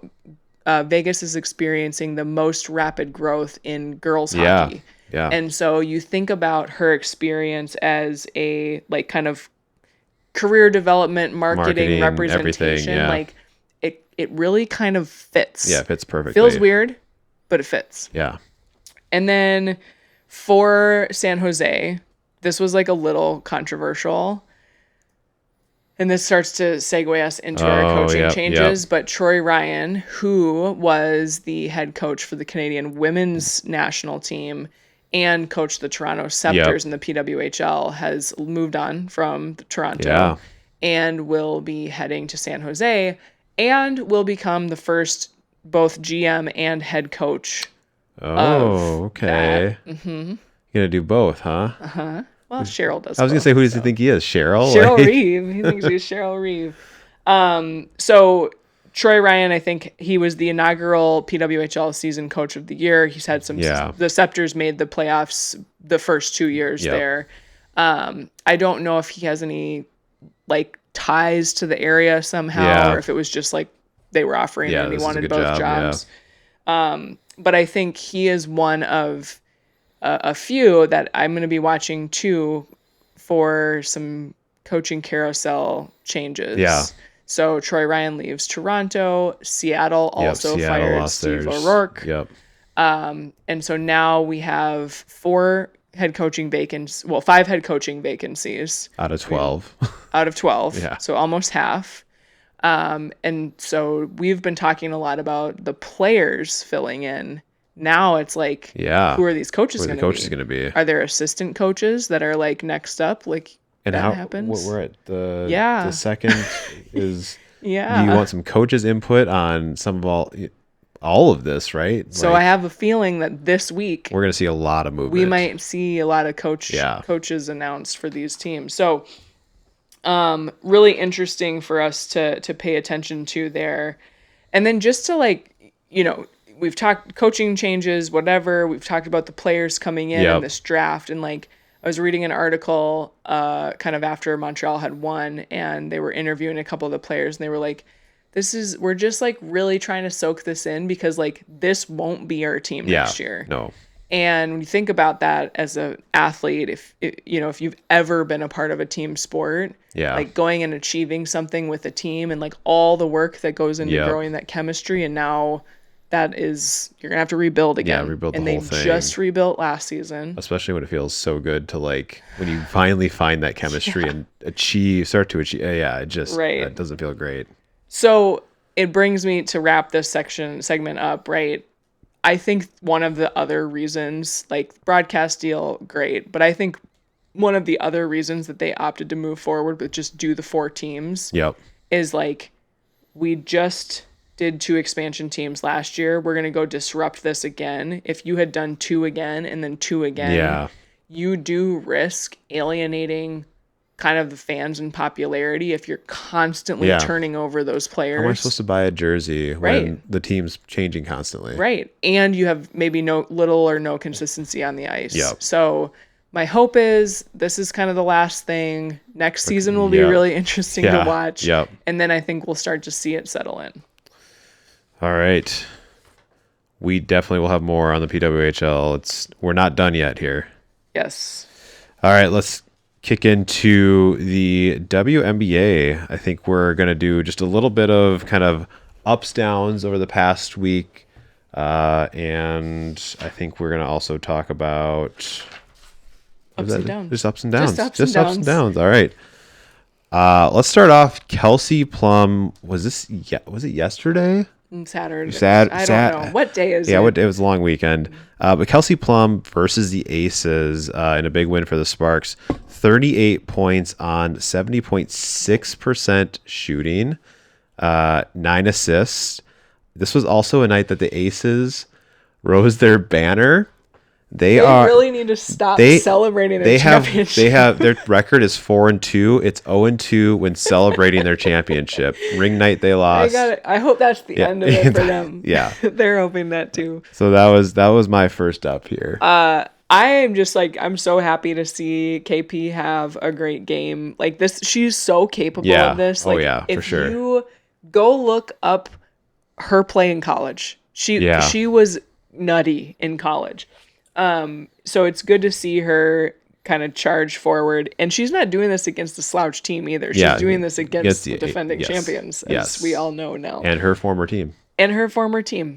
Vegas is experiencing the most rapid growth in girls hockey. Yeah. And so you think about her experience as a kind of career development, marketing representation, it really kind of fits. Yeah, it fits perfectly. Feels weird, but it fits. Yeah. And then for San Jose, this was a little controversial. And this starts to segue us into our coaching changes. But Troy Ryan, who was the head coach for the Canadian women's national team and coached the Toronto Scepters in the PWHL, has moved on from Toronto and will be heading to San Jose and will become the first both GM and head coach. Oh, okay. Mm-hmm. You're going to do both, huh? Uh-huh. Well, Cheryl does. I was going to say, who does he think he is? Cheryl? Cheryl Reeve. He thinks he's Cheryl Reeve. So Troy Ryan, I think he was the inaugural PWHL season coach of the year. He's had some, the Scepters made the playoffs the first 2 years there. I don't know if he has any ties to the area somehow, or if it was just they were offering him and he wanted both jobs. But I think he is one of a few that I'm going to be watching too for some coaching carousel changes. Yeah. So Troy Ryan leaves Toronto. Seattle also fired Steve O'Rourke. Yep. And so now we have 5 head coaching vacancies out of 12. Yeah. So almost half. And so we've been talking a lot about the players filling in. Now it's who are these coaches going to be? Are there assistant coaches that are next up? And that happens. We're at the second is. Yeah. Do you want some coaches' input on some of all of this, right? So I have a feeling that this week we're going to see a lot of movement. We might see a lot of coaches announced for these teams. So Really interesting for us to pay attention to there. And then just to we've talked coaching changes, whatever. We've talked about the players coming in this draft. And I was reading an article kind of after Montreal had won, and they were interviewing a couple of the players, and they were like, we're just really trying to soak this in because this won't be our team next year. No. And when you think about that as an athlete, if you've ever been a part of a team sport, going and achieving something with a team and all the work that goes into growing that chemistry, and now you're gonna have to rebuild again. Yeah, rebuild the whole thing. And they just rebuilt last season. Especially when it feels so good to when you finally find that chemistry and start to achieve. It just that doesn't feel great. So it brings me to wrap this segment up, right? I think one of the other reasons, broadcast deal, great, but I think one of the other reasons that they opted to move forward with just do the 4 teams is we just did 2 expansion teams last year. We're going to go disrupt this again. If you had done 2 again and then 2 again, you do risk alienating kind of the fans and popularity if you're constantly turning over those players. How am I supposed to buy a jersey when the team's changing constantly? Right. And you have maybe little or no consistency on the ice. So my hope is this is kind of the last thing. Next season will be really interesting to watch. And then I think we'll start to see it settle in. All right. We definitely will have more on the PWHL. We're not done yet here. Yes. All right, let's kick into the WNBA. I think we're going to do just a little bit of kind of ups, downs over the past week. And I think we're going to also talk about ups and downs. Just ups and downs. Just ups and downs. All right. Let's start off. Kelsey Plum. Was it yesterday? Saturday. I don't know. What day is it? Yeah, it was a long weekend. But Kelsey Plum versus the Aces in a big win for the Sparks. 38 points on 70.6% shooting, 9 assists. This was also a night that the Aces rose their banner. They really need to stop celebrating their championship. Their record is 4-2. It's 0-2 when celebrating their championship. Ring night they lost. I hope that's the end of it for them. Yeah. They're hoping that too. So that was my first up here. I am just I'm so happy to see KP have a great game. This, she's so capable of this. For sure. If you go look up her play in college, she was nutty in college. So it's good to see her kind of charge forward, and she's not doing this against a slouch team either. She's doing this against the defending champions, as we all know now. And her former team.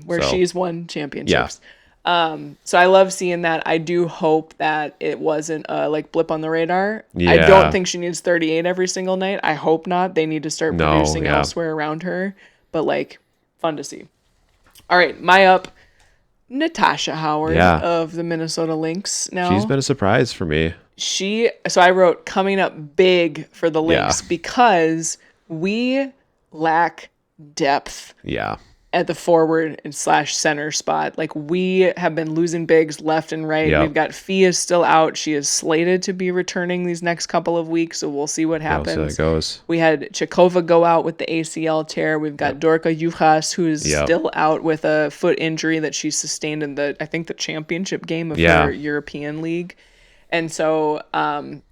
Where she's won championships. So I love seeing that. I do hope that it wasn't a blip on the radar. I don't think she needs 38 every single night. I hope not. They need to start producing elsewhere around her. But fun to see. All right, my up. Natasha Howard of the Minnesota Lynx now. She's been a surprise for me. So I wrote coming up big for the Lynx because we lack depth. At the forward and / center spot. We have been losing bigs left and right. We've got Fia still out. She is slated to be returning these next couple of weeks, so we'll see what happens. We'll see how it goes. We had Chikova go out with the ACL tear. We've got Dorka Juhas, who's still out with a foot injury that she sustained in the championship game of her European League. And so,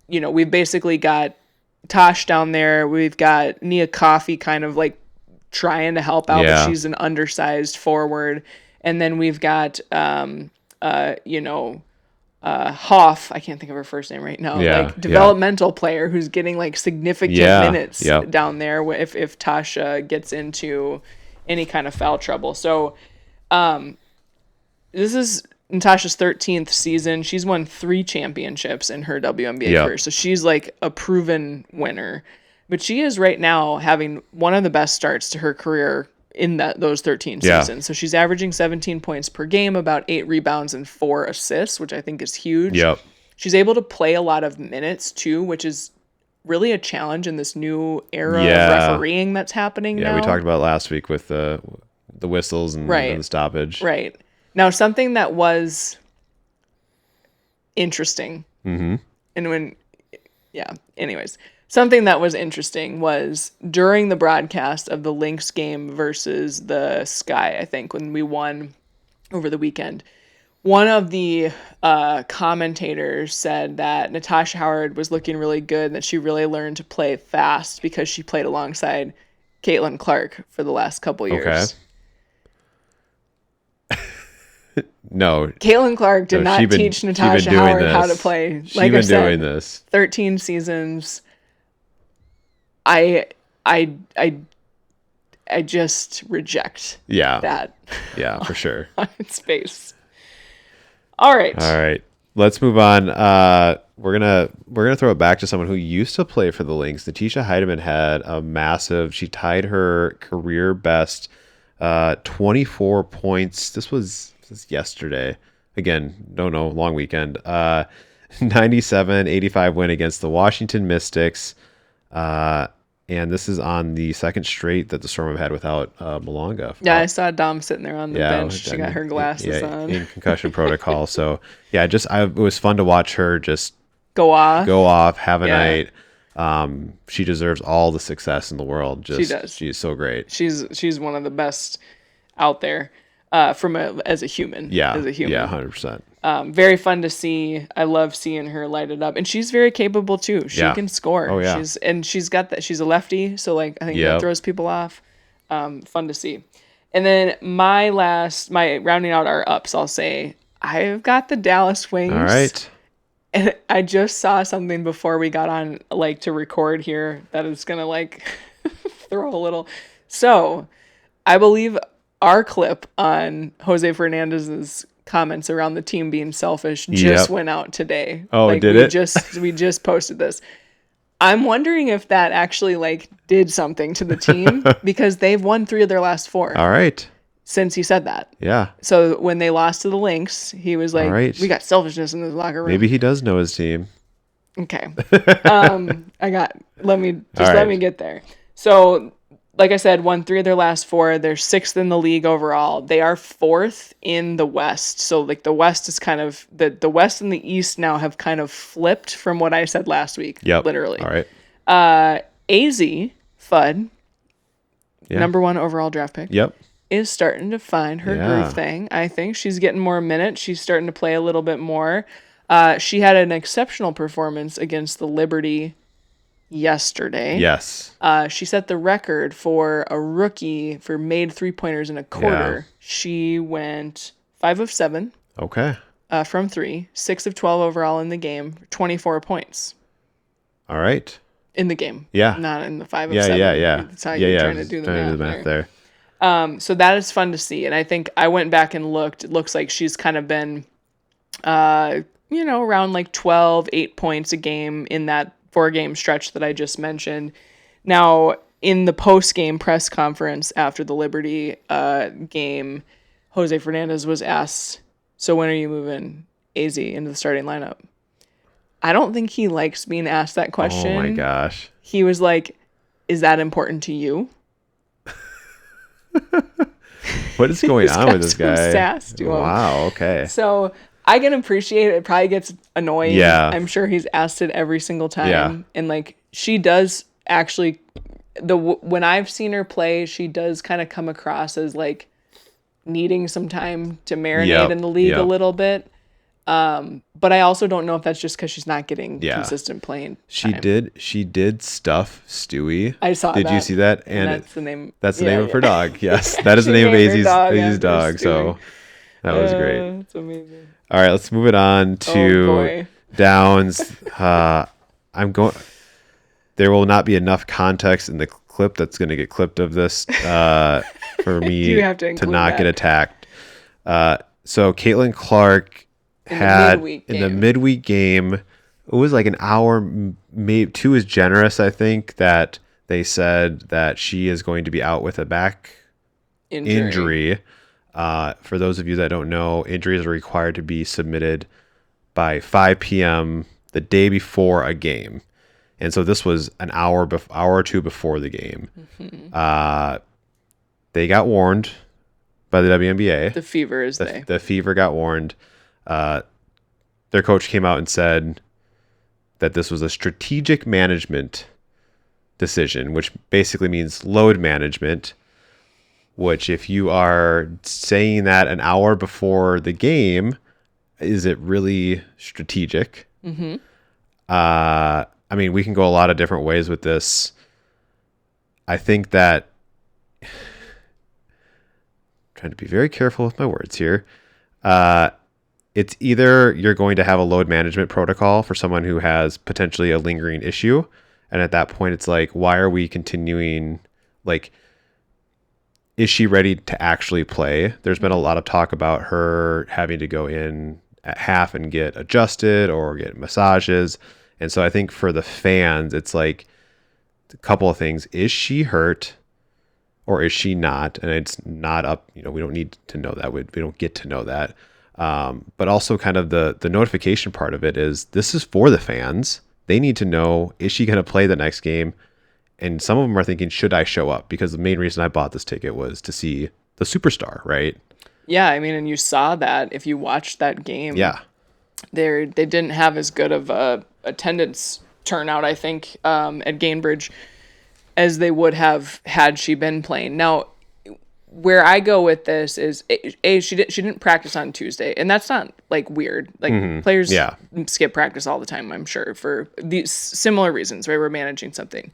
we've basically got Tosh down there. We've got Nia Coffey kind of trying to help out, but she's an undersized forward. And then we've got Hoff, I can't think of her first name right now, developmental player who's getting significant minutes down there if Tasha gets into any kind of foul trouble. So this is Natasha's 13th season. She's won 3 championships in her WNBA career, so she's a proven winner. But she is right now having one of the best starts to her career in those 13 seasons. So she's averaging 17 points per game, about 8 rebounds and 4 assists, which I think is huge. She's able to play a lot of minutes too, which is really a challenge in this new era of refereeing that's happening now. Yeah, we talked about last week with the whistles and the stoppage. Right. Now, something that was interesting. Mm-hmm. And anyways. Something that was interesting was during the broadcast of the Lynx game versus the Sky, I think, when we won over the weekend, one of the commentators said that Natasha Howard was looking really good and that she really learned to play fast because she played alongside Caitlin Clark for the last couple years. No. Caitlin Clark did not teach Natasha Howard how to play. Like I said, doing this 13 seasons. I just reject that. Yeah, for sure. On its face. All right. Let's move on. We're gonna throw it back to someone who used to play for the Lynx. Natisha Heidemann had a massive. She tied her career best, 24 points. This was yesterday. Again, don't know. Long weekend. 97-85 win against the Washington Mystics. And this is on the second straight that the Storm have had without Malonga. Yeah, I saw Dom sitting there on the bench. She got her glasses on. In concussion protocol. So, yeah, it was fun to watch her just go off, have a night. She deserves all the success in the world. She does. She's so great. She's one of the best out there as a human. Yeah, as a human. Yeah, 100%. Very fun to see. I love seeing her light it up, and she's very capable too. She can score. Oh yeah. She's got that. She's a lefty, so like I think that throws people off. Fun to see. And then my rounding out our ups, I'll say I've got the Dallas Wings. All right. And I just saw something before we got on to record here that is gonna throw a little. So I believe our clip on Jose Fernandez's comments around the team being selfish just went out today. Oh, did it? We just posted this. I'm wondering if that actually did something to the team because they've won 3 of their last 4. All right. Since he said that. Yeah. So when they lost to the Lynx, he was like, right. We got selfishness in this locker room. Maybe he does know his team. Okay. Let me get there. So like I said, won 3 of their last 4. They're 6th in the league overall. They are 4th in the West. So the West is kind of the West and the East now have kind of flipped from what I said last week. Yep. Literally. All right. AZ Fudd, number 1 overall draft pick. Yep. Is starting to find her groove thing. I think she's getting more minutes. She's starting to play a little bit more. She had an exceptional performance against the Liberty yesterday. Yes. She set the record for a rookie for made 3-pointers in a quarter. Yeah. She went 5 of 7. Okay. From 3, 6 of 12 overall in the game, 24 points. All right. In the game. Yeah. Not in the 5 of 7. Yeah. That's how you're trying to do the math there. So that is fun to see. And I think I went back and looked. It looks like she's kind of been, around 12, 8 points a game in that 4-game stretch that I just mentioned. Now, in the post-game press conference after the Liberty game, Jose Fernandez was asked, so when are you moving AZ into the starting lineup? I don't think he likes being asked that question. Oh, my gosh. He was like, is that important to you? What is going on with this guy? Sass to him. Wow, okay. So I can appreciate it. It probably gets annoying. Yeah. I'm sure he's asked it every single time. Yeah. And she does actually, when I've seen her play, she does kind of come across as needing some time to marinate in the league a little bit. But I also don't know if that's just because she's not getting consistent playing time. She did stuff Stewie. I saw that. Did you see that? And that's the name. That's the name of her dog. Yes, that is the name of AZ's dog. So that was great. That's amazing. All right, let's move it on to Downs. There will not be enough context in the clip that's going to get clipped of this for me to not get attacked. So Caitlin Clark had in the midweek game, it was an hour, maybe 2 is generous, I think, that they said that she is going to be out with a back injury. For those of you that don't know, injuries are required to be submitted by 5 p.m. the day before a game. And so this was an hour or 2 before the game. Mm-hmm. They got warned by the WNBA. The Fever The Fever got warned. Their coach came out and said that this was a strategic management decision, which basically means load management, which if you are saying that an hour before the game, is it really strategic? Mm-hmm. I mean, we can go a lot of different ways with this. I think that trying to be very careful with my words here. It's either you're going to have a load management protocol for someone who has potentially a lingering issue. And at that point, it's like, why are we continuing? Like, is she ready to actually play? There's been a lot of talk about her having to go in at half and get adjusted or get massages. And so I think for the fans, it's like a couple of things. Is she hurt or is she not? And it's not up, we don't need to know that. We don't get to know that. But also kind of the notification part of it is this is for the fans. They need to know, is she going to play the next game? And some of them are thinking, should I show up? Because the main reason I bought this ticket was to see the superstar, right? Yeah, I mean, and you saw that if you watched that game. Yeah. They didn't have as good of a attendance turnout, I think, at Gainbridge as they would have had she been playing. Now, where I go with this is, she didn't practice on Tuesday, and that's not like weird. Like players skip practice all the time, I'm sure, for these similar reasons, right? We're managing something.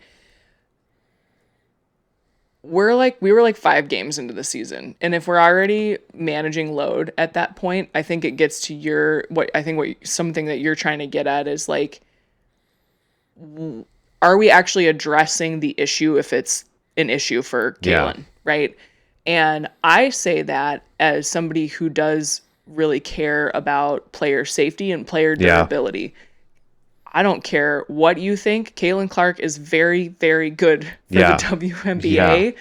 We were like 5 games into the season, and if we're already managing load at that point, I think it gets to something that you're trying to get at is like, are we actually addressing the issue if it's an issue for Kaylin, right? And I say that as somebody who does really care about player safety and player durability. I don't care what you think. Kaylin Clark is very, very good for the WNBA.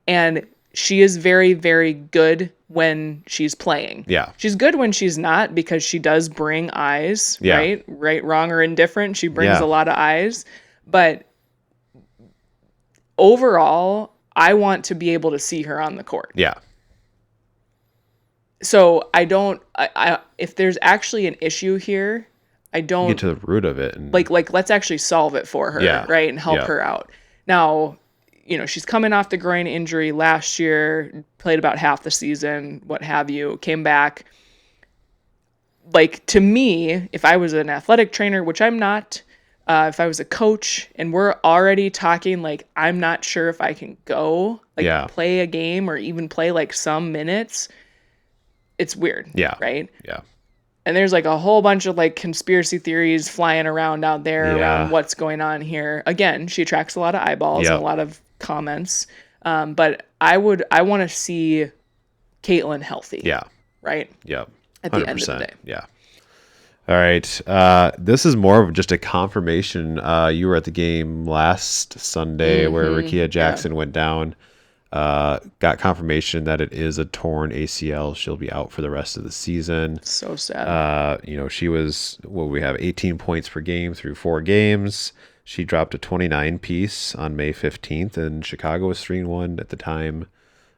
And she is very, very good when she's playing. Yeah. She's good when she's not because she does bring eyes, right? Right, wrong, or indifferent. She brings a lot of eyes. But overall, I want to be able to see her on the court. Yeah. So if there's actually an issue here, I don't get to the root of it. And like let's actually solve it for her, right? And help her out. Now, she's coming off the groin injury last year, played about half the season, what have you, came back. Like, to me, if I was an athletic trainer, which I'm not, if I was a coach and we're already talking, like, I'm not sure if I can go, play a game or even play, like, some minutes, it's weird. Yeah. Right? Yeah. And there's, like, a whole bunch of, like, conspiracy theories flying around out there around what's going on here. Again, she attracts a lot of eyeballs and a lot of comments. But I want to see Caitlin healthy. Yeah. Right? Yeah. At the end of the day. Yeah. All right. This is more of just a confirmation. You were at the game last Sunday where Rakia Jackson went down. Got confirmation that it is a torn ACL. She'll be out for the rest of the season. So sad. She was, we have 18 points per game through 4 games. She dropped a 29 piece on May 15th, and Chicago was 3-1 at the time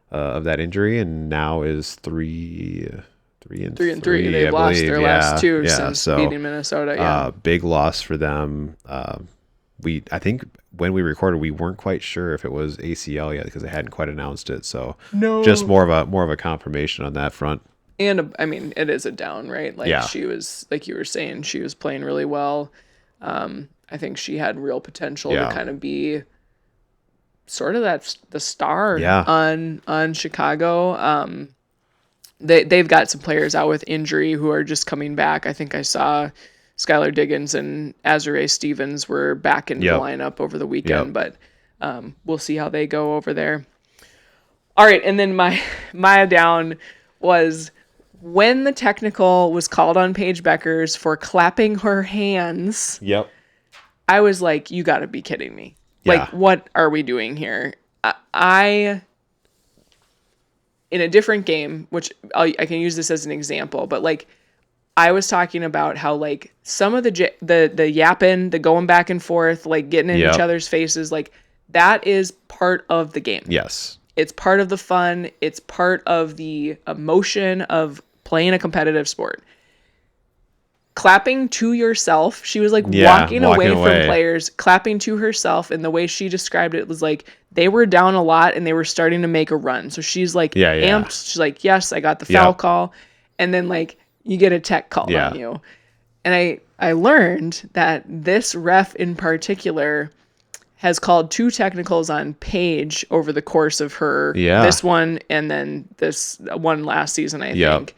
of that injury, and now is 3-3. They've lost their last 2 since beating Minnesota. Big loss for them. I think when we recorded, we weren't quite sure if it was ACL yet because they hadn't quite announced it. So just more of a confirmation on that front. And I mean, it is a down, right? Like she was, like you were saying, she was playing really well. I think she had real potential to kind of be sort of the star on Chicago. They've got some players out with injury who are just coming back. I think I saw Skylar Diggins and Azuré Stevens were back in the lineup over the weekend, but we'll see how they go over there. All right, and then my down was when the technical was called on Paige Beckers for clapping her hands. Yep. I was like, you got to be kidding me. Yeah. Like, what are we doing here? In a different game, which I can use this as an example, but like, I was talking about how like some of the yapping, the going back and forth, like getting in each other's faces, like that is part of the game. Yes. It's part of the fun. It's part of the emotion of playing a competitive sport. clapping to yourself. She was like walking away from players, clapping to herself. And the way she described it was like they were down a lot and they were starting to make a run. So she's like amped. She's like, yes, I got the foul call. And then like you get a tech call on you. And I learned that this ref in particular has called 2 technicals on Paige over the course of her this one and then this one last season, I think.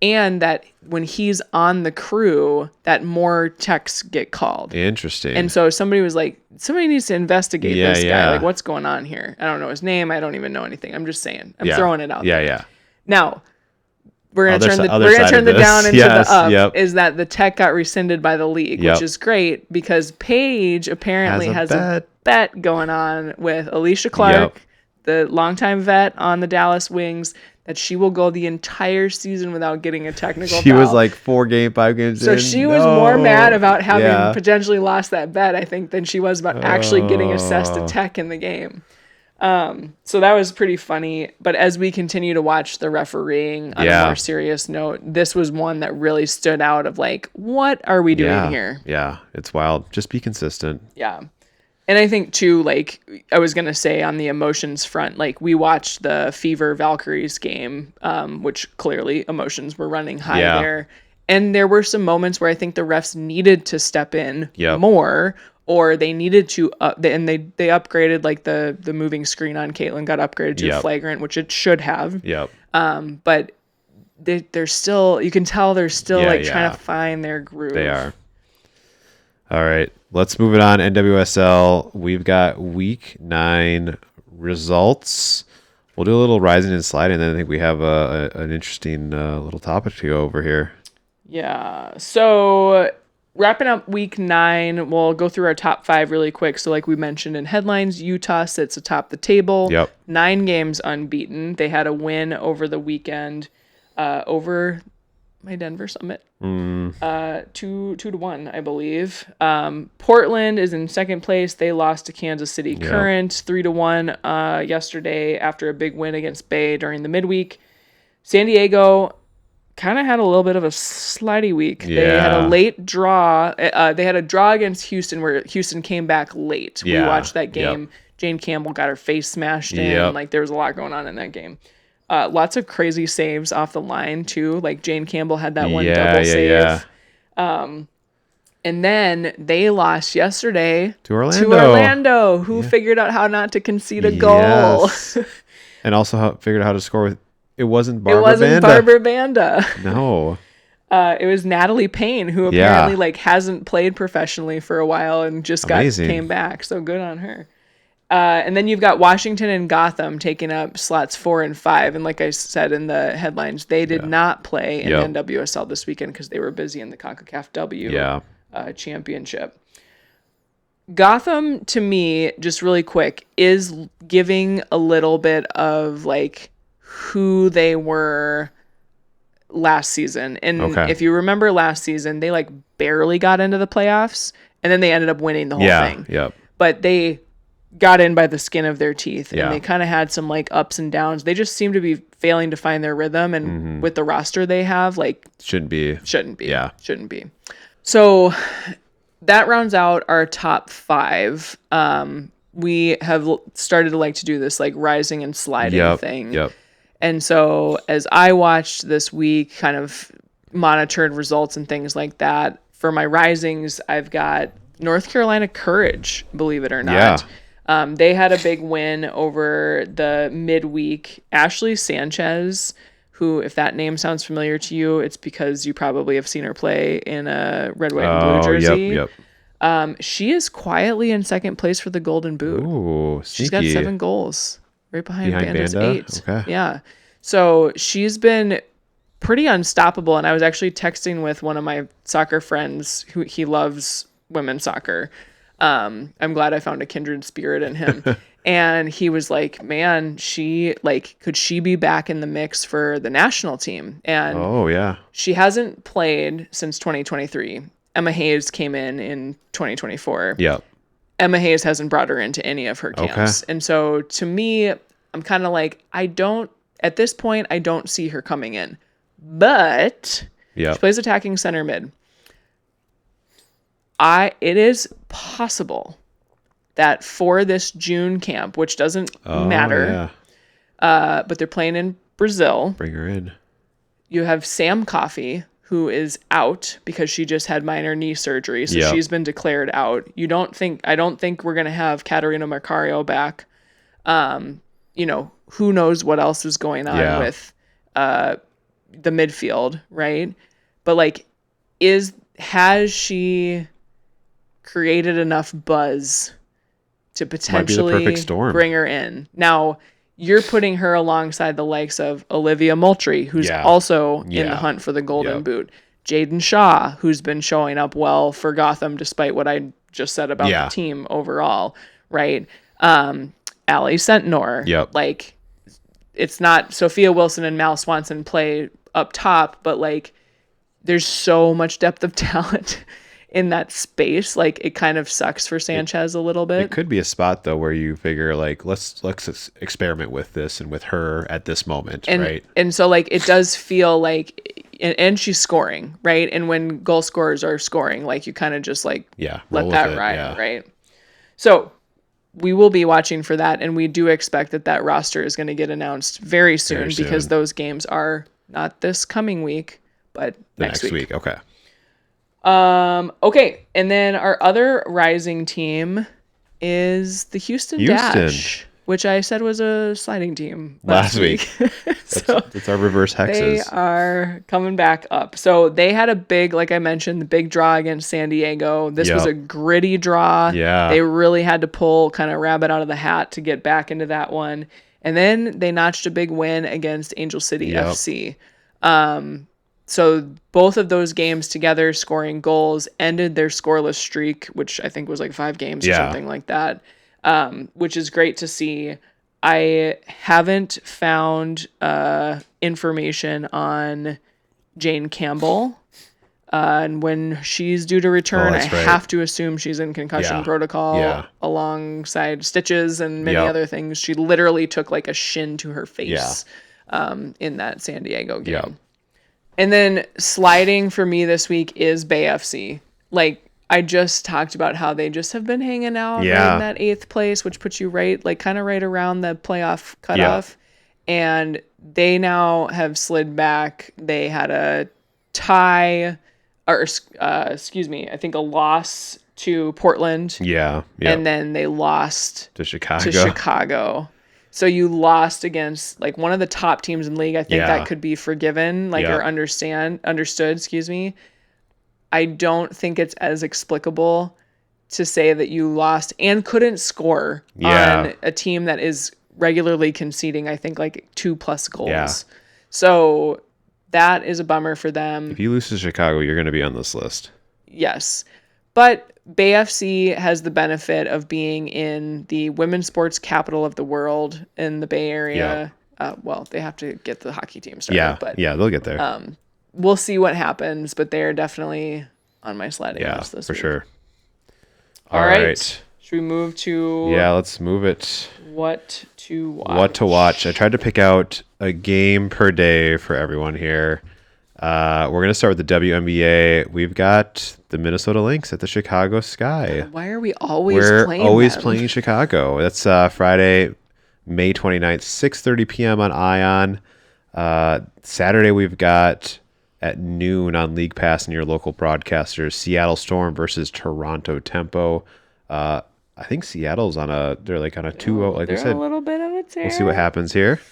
And that when he's on the crew, that more techs get called. Interesting. And so somebody was like, somebody needs to investigate this guy. Like, what's going on here? I don't know his name. I don't even know anything. I'm just saying. I'm throwing it out there. Yeah. Now, we're gonna turn the down into the up. Is that the tech got rescinded by the league, which is great because Paige apparently has a bet going on with Alicia Clark, the longtime vet on the Dallas Wings, that she will go the entire season without getting a technical foul. She was like 5 games so in. So she was more mad about having potentially lost that bet, I think, than she was about actually getting assessed a tech in the game. So that was pretty funny. But as we continue to watch the refereeing on a more serious note, this was one that really stood out of like, what are we doing here? Yeah, it's wild. Just be consistent. Yeah. And I think too, like I was going to say on the emotions front, like we watched the Fever Valkyries game, which clearly emotions were running high there. And there were some moments where I think the refs needed to step in more, or they needed to, and they upgraded, like the moving screen on Caitlin got upgraded to flagrant, which it should have. But they're still, you can tell they're still trying to find their groove. They are. All right, let's move it on. NWSL, we've got week 9 results. We'll do a little rising and sliding, and then I think we have an interesting little topic to go over here. Yeah, so wrapping up week 9, we'll go through our top 5 really quick. So like we mentioned in headlines, Utah sits atop the table. 9 games unbeaten. They had a win over the weekend over my Denver Summit. 2-1, I believe. Portland is in second place. They lost to Kansas City Current 3-1 yesterday after a big win against Bay during the midweek. San Diego kind of had a little bit of a slidey week. They had a late draw. They had a draw against Houston where Houston came back late. We watched that game. Jane Campbell got her face smashed in. Like there was a lot going on in that game. Lots of crazy saves off the line too. Like Jane Campbell had that one double save. And then they lost yesterday to Orlando, who figured out how not to concede a goal. And also figured out how to score with. It wasn't Barbara Banda. No. It was Natalie Payne, who apparently like hasn't played professionally for a while and just came back. So good on her. And then you've got Washington and Gotham taking up slots 4 and 5. And like I said in the headlines, they did not play in NWSL this weekend because they were busy in the CONCACAF W championship. Gotham, to me, just really quick, is giving a little bit of like who they were last season. And if you remember last season, they like barely got into the playoffs and then they ended up winning the whole thing. But they got in by the skin of their teeth and they kind of had some like ups and downs. They just seem to be failing to find their rhythm, and with the roster they have, like shouldn't be. So that rounds out our top 5. We have started to like to do this like rising and sliding thing. And so as I watched this week, kind of monitored results and things like that, for my risings, I've got North Carolina Courage, believe it or not. They had a big win over the midweek. Ashley Sanchez, who, if that name sounds familiar to you, it's because you probably have seen her play in a red, white, and blue jersey. She is quietly in second place for the Golden Boot. Ooh, she's got 7 goals, right behind Banda's 8. Yeah. So she's been pretty unstoppable. And I was actually texting with one of my soccer friends who he loves women's soccer. I'm glad I found a kindred spirit in him. And he was like, man, could she be back in the mix for the national team? And she hasn't played since 2023. Emma Hayes came in 2024. Emma Hayes hasn't brought her into any of her camps. And so to me, I'm kind of like, at this point, I don't see her coming in. But she plays attacking center mid. It is possible that for this June camp, which doesn't matter, but they're playing in Brazil. Bring her in. You have Sam Coffey, who is out because she just had minor knee surgery, so she's been declared out. I don't think we're gonna have Katarina Macario back. Who knows what else is going on with the midfield, right? But has she created enough buzz to potentially bring her in? Now, you're putting her alongside the likes of Olivia Moultrie, who's also in the hunt for the Golden Boot. Jaden Shaw, who's been showing up well for Gotham, despite what I just said about the team overall, right? Allie Sentnor. Yep. It's not Sophia Wilson and Mal Swanson play up top, but there's so much depth of talent in that space. It kind of sucks for Sanchez a little bit. It could be a spot though where you figure let's experiment with this and with her at this moment, right? And so it does feel and she's scoring, right? And when goal scorers are scoring, you kind of just let that ride, right? So we will be watching for that, and we do expect that roster is going to get announced very soon because those games are not this coming week, but next week. Okay. Okay, and then our other rising team is the Houston Dash, which I said was a sliding team last week. That's our reverse hexes. They are coming back up. So they had a big, like I mentioned, the big draw against San Diego. This was a gritty draw. Yeah. They really had to pull kind of rabbit out of the hat to get back into that one. And then they notched a big win against Angel City FC. So both of those games together, scoring goals, ended their scoreless streak, which I think was 5 games or something like that, which is great to see. I haven't found information on Jane Campbell. And when she's due to return, I have to assume she's in concussion protocol alongside stitches and many other things. She literally took a shin to her face in that San Diego game. Yep. And then sliding for me this week is Bay FC. I just talked about how they just have been hanging out right in that 8th place, which puts you kind of right around the playoff cutoff. And they now have slid back. They had a tie, or I think a loss to Portland. Yeah. And then they lost to Chicago. So you lost against one of the top teams in the league. I think that could be forgiven, or understood. I don't think it's as explicable to say that you lost and couldn't score on a team that is regularly conceding, I think, 2+ goals. Yeah. So that is a bummer for them. If you lose to Chicago, you're going to be on this list. Yes. But Bay FC has the benefit of being in the women's sports capital of the world in the Bay Area. Well, they have to get the hockey team started. But they'll get there. We'll see what happens, but they're definitely on my sliding list this week. For sure. All right. Should we move to... Yeah, let's move it. What to watch. I tried to pick out a game per day for everyone here. We're going to start with the WNBA. We've got the Minnesota Lynx at the Chicago Sky. Why are we always playing Chicago? That's Friday, May 29th, 6:30 p.m. on Ion. Saturday, we've got at noon on League Pass and your local broadcasters, Seattle Storm versus Toronto Tempo. I think Seattle's on a 2-0, like I said. A little bit of a tear. We'll see what happens here.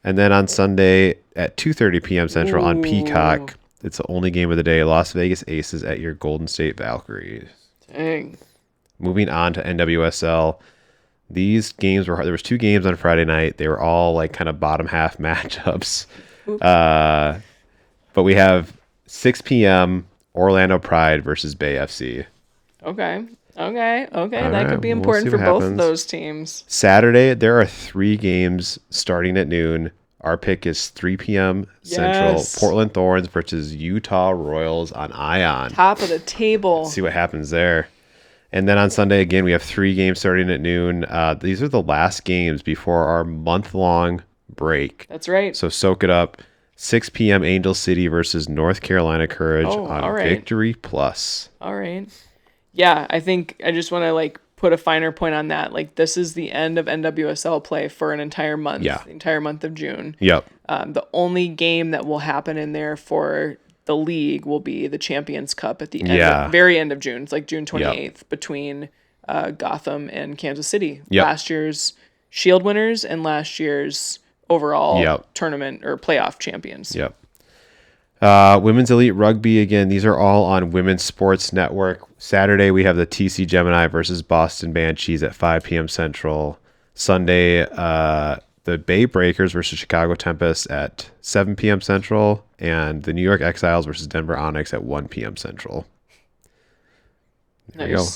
And then on Sunday at 2:30 p.m. Central on Peacock, it's the only game of the day. Las Vegas Aces at your Golden State Valkyries. Dang. Moving on to NWSL. These games there was 2 games on Friday night. They were all kind of bottom half matchups. But we have 6 p.m. Orlando Pride versus Bay FC. Okay. That could be important for both of those teams. Saturday, there are 3 games starting at noon. Our pick is 3 p.m. Central. Portland Thorns versus Utah Royals on Ion. Top of the table. Let's see what happens there. And then on Sunday, again, we have 3 games starting at noon. These are the last games before our month-long break. That's right. So soak it up. 6 p.m. Angel City versus North Carolina Courage on Victory Plus. All right. Yeah, I think I just want to like put a finer point on that. Like this is the end of NWSL play for an entire month, Yeah. the entire month of June. Yep. The only game that will happen in there for the league will be the Champions Cup at the end, very end of June. It's like June 28th between Gotham and Kansas City. Yep. Last year's Shield winners and last year's overall tournament or playoff champions. Yep. Women's Elite Rugby, again, these are all on Women's Sports Network. Saturday, we have the TC Gemini versus Boston Banshees at 5 p.m. Central. Sunday, the Bay Breakers versus Chicago Tempest at 7 p.m. Central. And the New York Exiles versus Denver Onyx at 1 p.m. Central. There you go.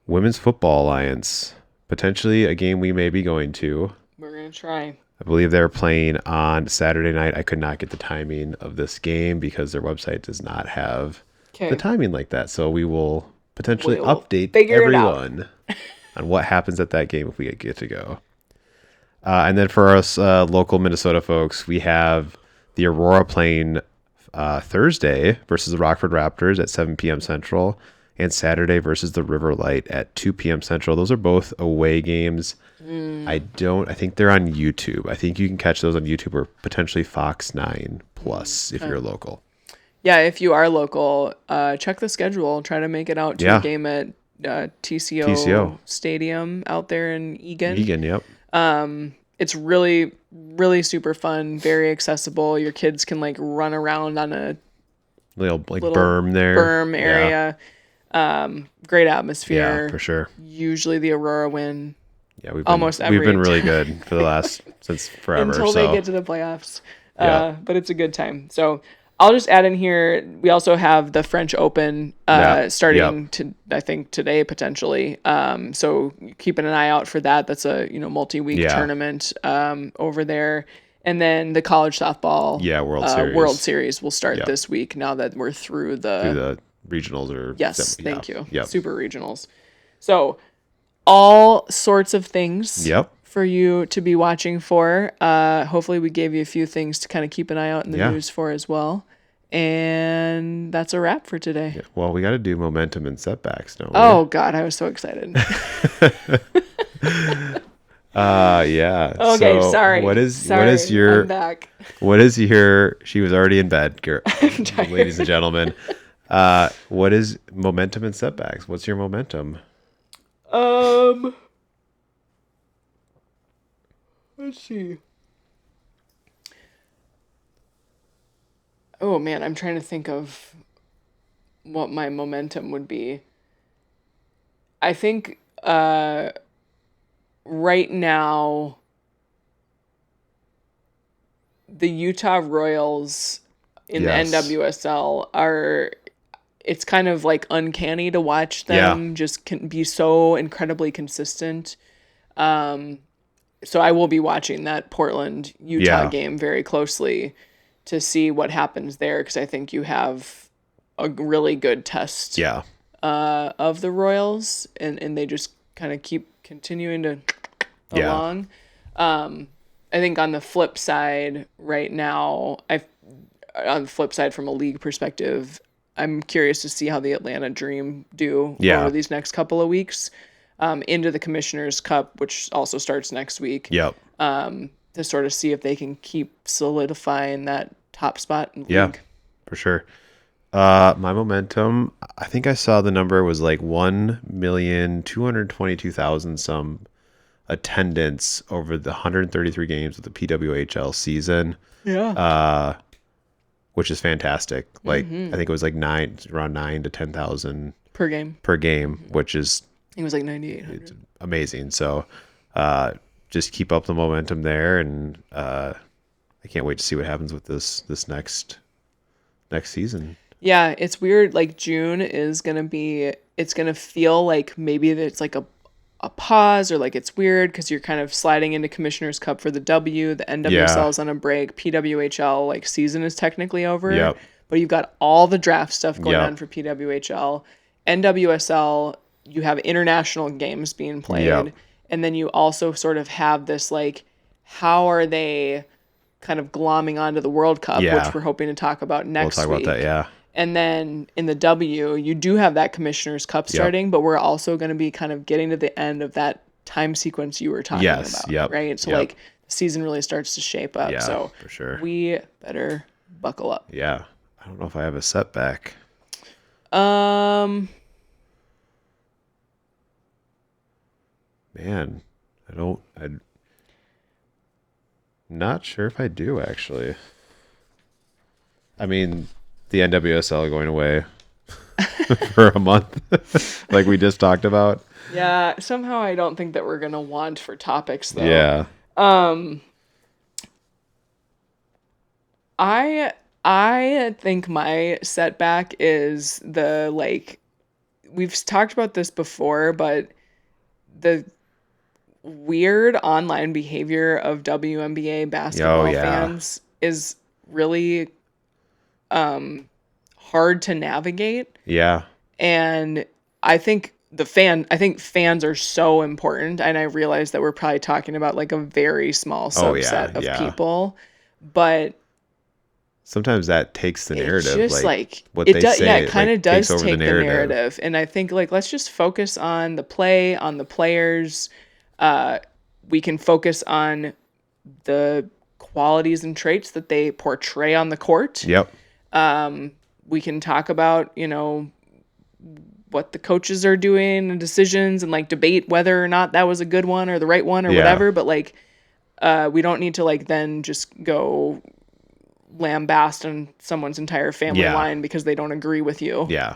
Women's Football Alliance, potentially a game we may be going to. We're going to try. I believe they're playing on Saturday night. I could not get the timing of this game because their website does not have the timing like that. So we will potentially update everyone on what happens at that game if we get to go. And then for us local Minnesota folks, we have the Aurora playing Thursday versus the Rockford Raptors at 7 p.m. Central, and Saturday versus the River Light at 2 p.m. Central. Those are both away games. I think they're on YouTube. I think you can catch those on YouTube or potentially Fox 9 Plus if you're local. Yeah, if you are local, check the schedule. Try to make it out to a game at TCO Stadium out there in Eagan. Yep. It's really, really super fun, very accessible. Your kids can like run around on a little berm there. Berm area. Great atmosphere. Yeah, for sure. Usually the Aurora win. Yeah, we've been really good for the last since forever until they get to the playoffs. But it's a good time. So I'll just add in here. We also have the French Open starting to I think today potentially. So keeping an eye out for that. That's a multi-week tournament over there. And then the college softball World Series will start this week. Now that we're through the regionals or thank you. Super regionals. So all sorts of things for you to be watching for. Hopefully we gave you a few things to kind of keep an eye out in the news for as well. And that's a wrap for today. Yeah. Well, we got to do momentum and setbacks, don't we? Oh God, I was so excited. Okay, so sorry. What is your I'm back. What is your she was already in bed, ladies and gentlemen. What is momentum and setbacks? What's your momentum? Let's see. Oh man, I'm trying to think of what my momentum would be. I think right now the Utah Royals in the NWSL it's kind of like uncanny to watch them just can be so incredibly consistent. So I will be watching that Portland Utah game very closely to see what happens there, because I think you have a really good test of the Royals, and they just kind of keep continuing to along. I think on the flip side right now, on the flip side from a league perspective, I'm curious to see how the Atlanta Dream do over these next couple of weeks into the Commissioner's Cup, which also starts next week. To sort of see if they can keep solidifying that top spot in the league. For sure. My momentum, I think I saw the number was like 1,222,000 some attendance over the 133 games of the PWHL season. Which is fantastic. Like I think it was like around 9 to 10,000 per game, which is I think it was like 9,800. It's amazing. So just keep up the momentum there, and I can't wait to see what happens with this next season. Yeah, it's weird. Like June is gonna be. It's gonna feel like maybe it's like a pause, or like it's weird because you're kind of sliding into Commissioner's Cup for the W. The NWSL is on a break. PWHL like season is technically over. But you've got all the draft stuff going on for PWHL. NWSL, you have international games being played. And then you also sort of have this like, how are they kind of glomming onto the World Cup, which we're hoping to talk about next week. We'll talk about that, And then in the W, you do have that Commissioner's Cup starting, but we're also going to be kind of getting to the end of that time sequence you were talking about, right? So like the season really starts to shape up. So for sure. We better buckle up. Yeah. I don't know if I have a setback. Man, I'm not sure if I do, actually. I mean, the NWSL going away for a month, like we just talked about. Yeah, somehow I don't think that we're going to want for topics, though. Yeah. I think my setback is the, like, we've talked about this before, but the weird online behavior of WNBA basketball fans is really hard to navigate. Yeah. And I think fans are so important, and I realize that we're probably talking about like a very small subset of people, but sometimes that takes the narrative. It's just like what they say. Yeah, it kind of does take the narrative. And I think like let's just focus on the play, on the players. We can focus on the qualities and traits that they portray on the court. Yep. We can talk about, what the coaches are doing and decisions and like debate whether or not that was a good one or the right one or whatever. But like, we don't need to like then just go lambast on someone's entire family line because they don't agree with you. Yeah.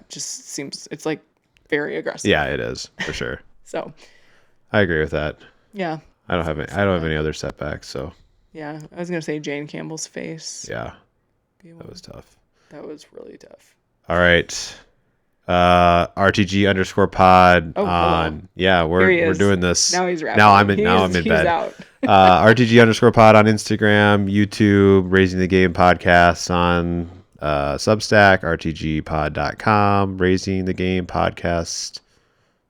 Just seems it's like very aggressive. Yeah, it is for sure. So I agree with that. Yeah. I don't have any other setbacks. So yeah, I was gonna say Jane Campbell's face. Yeah, that was tough. That was really tough. All right. RTG_pod on. Yeah, we're doing this. Now he's rapping. Now I'm in bed. Out. RTG_pod on Instagram, YouTube, Raising the Game podcast on Substack, rtgpod.com, Raising the Game podcast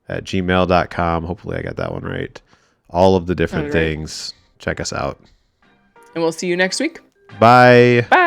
at gmail.com. Hopefully I got that one right. All of the different things. Check us out. And we'll see you next week. Bye. Bye.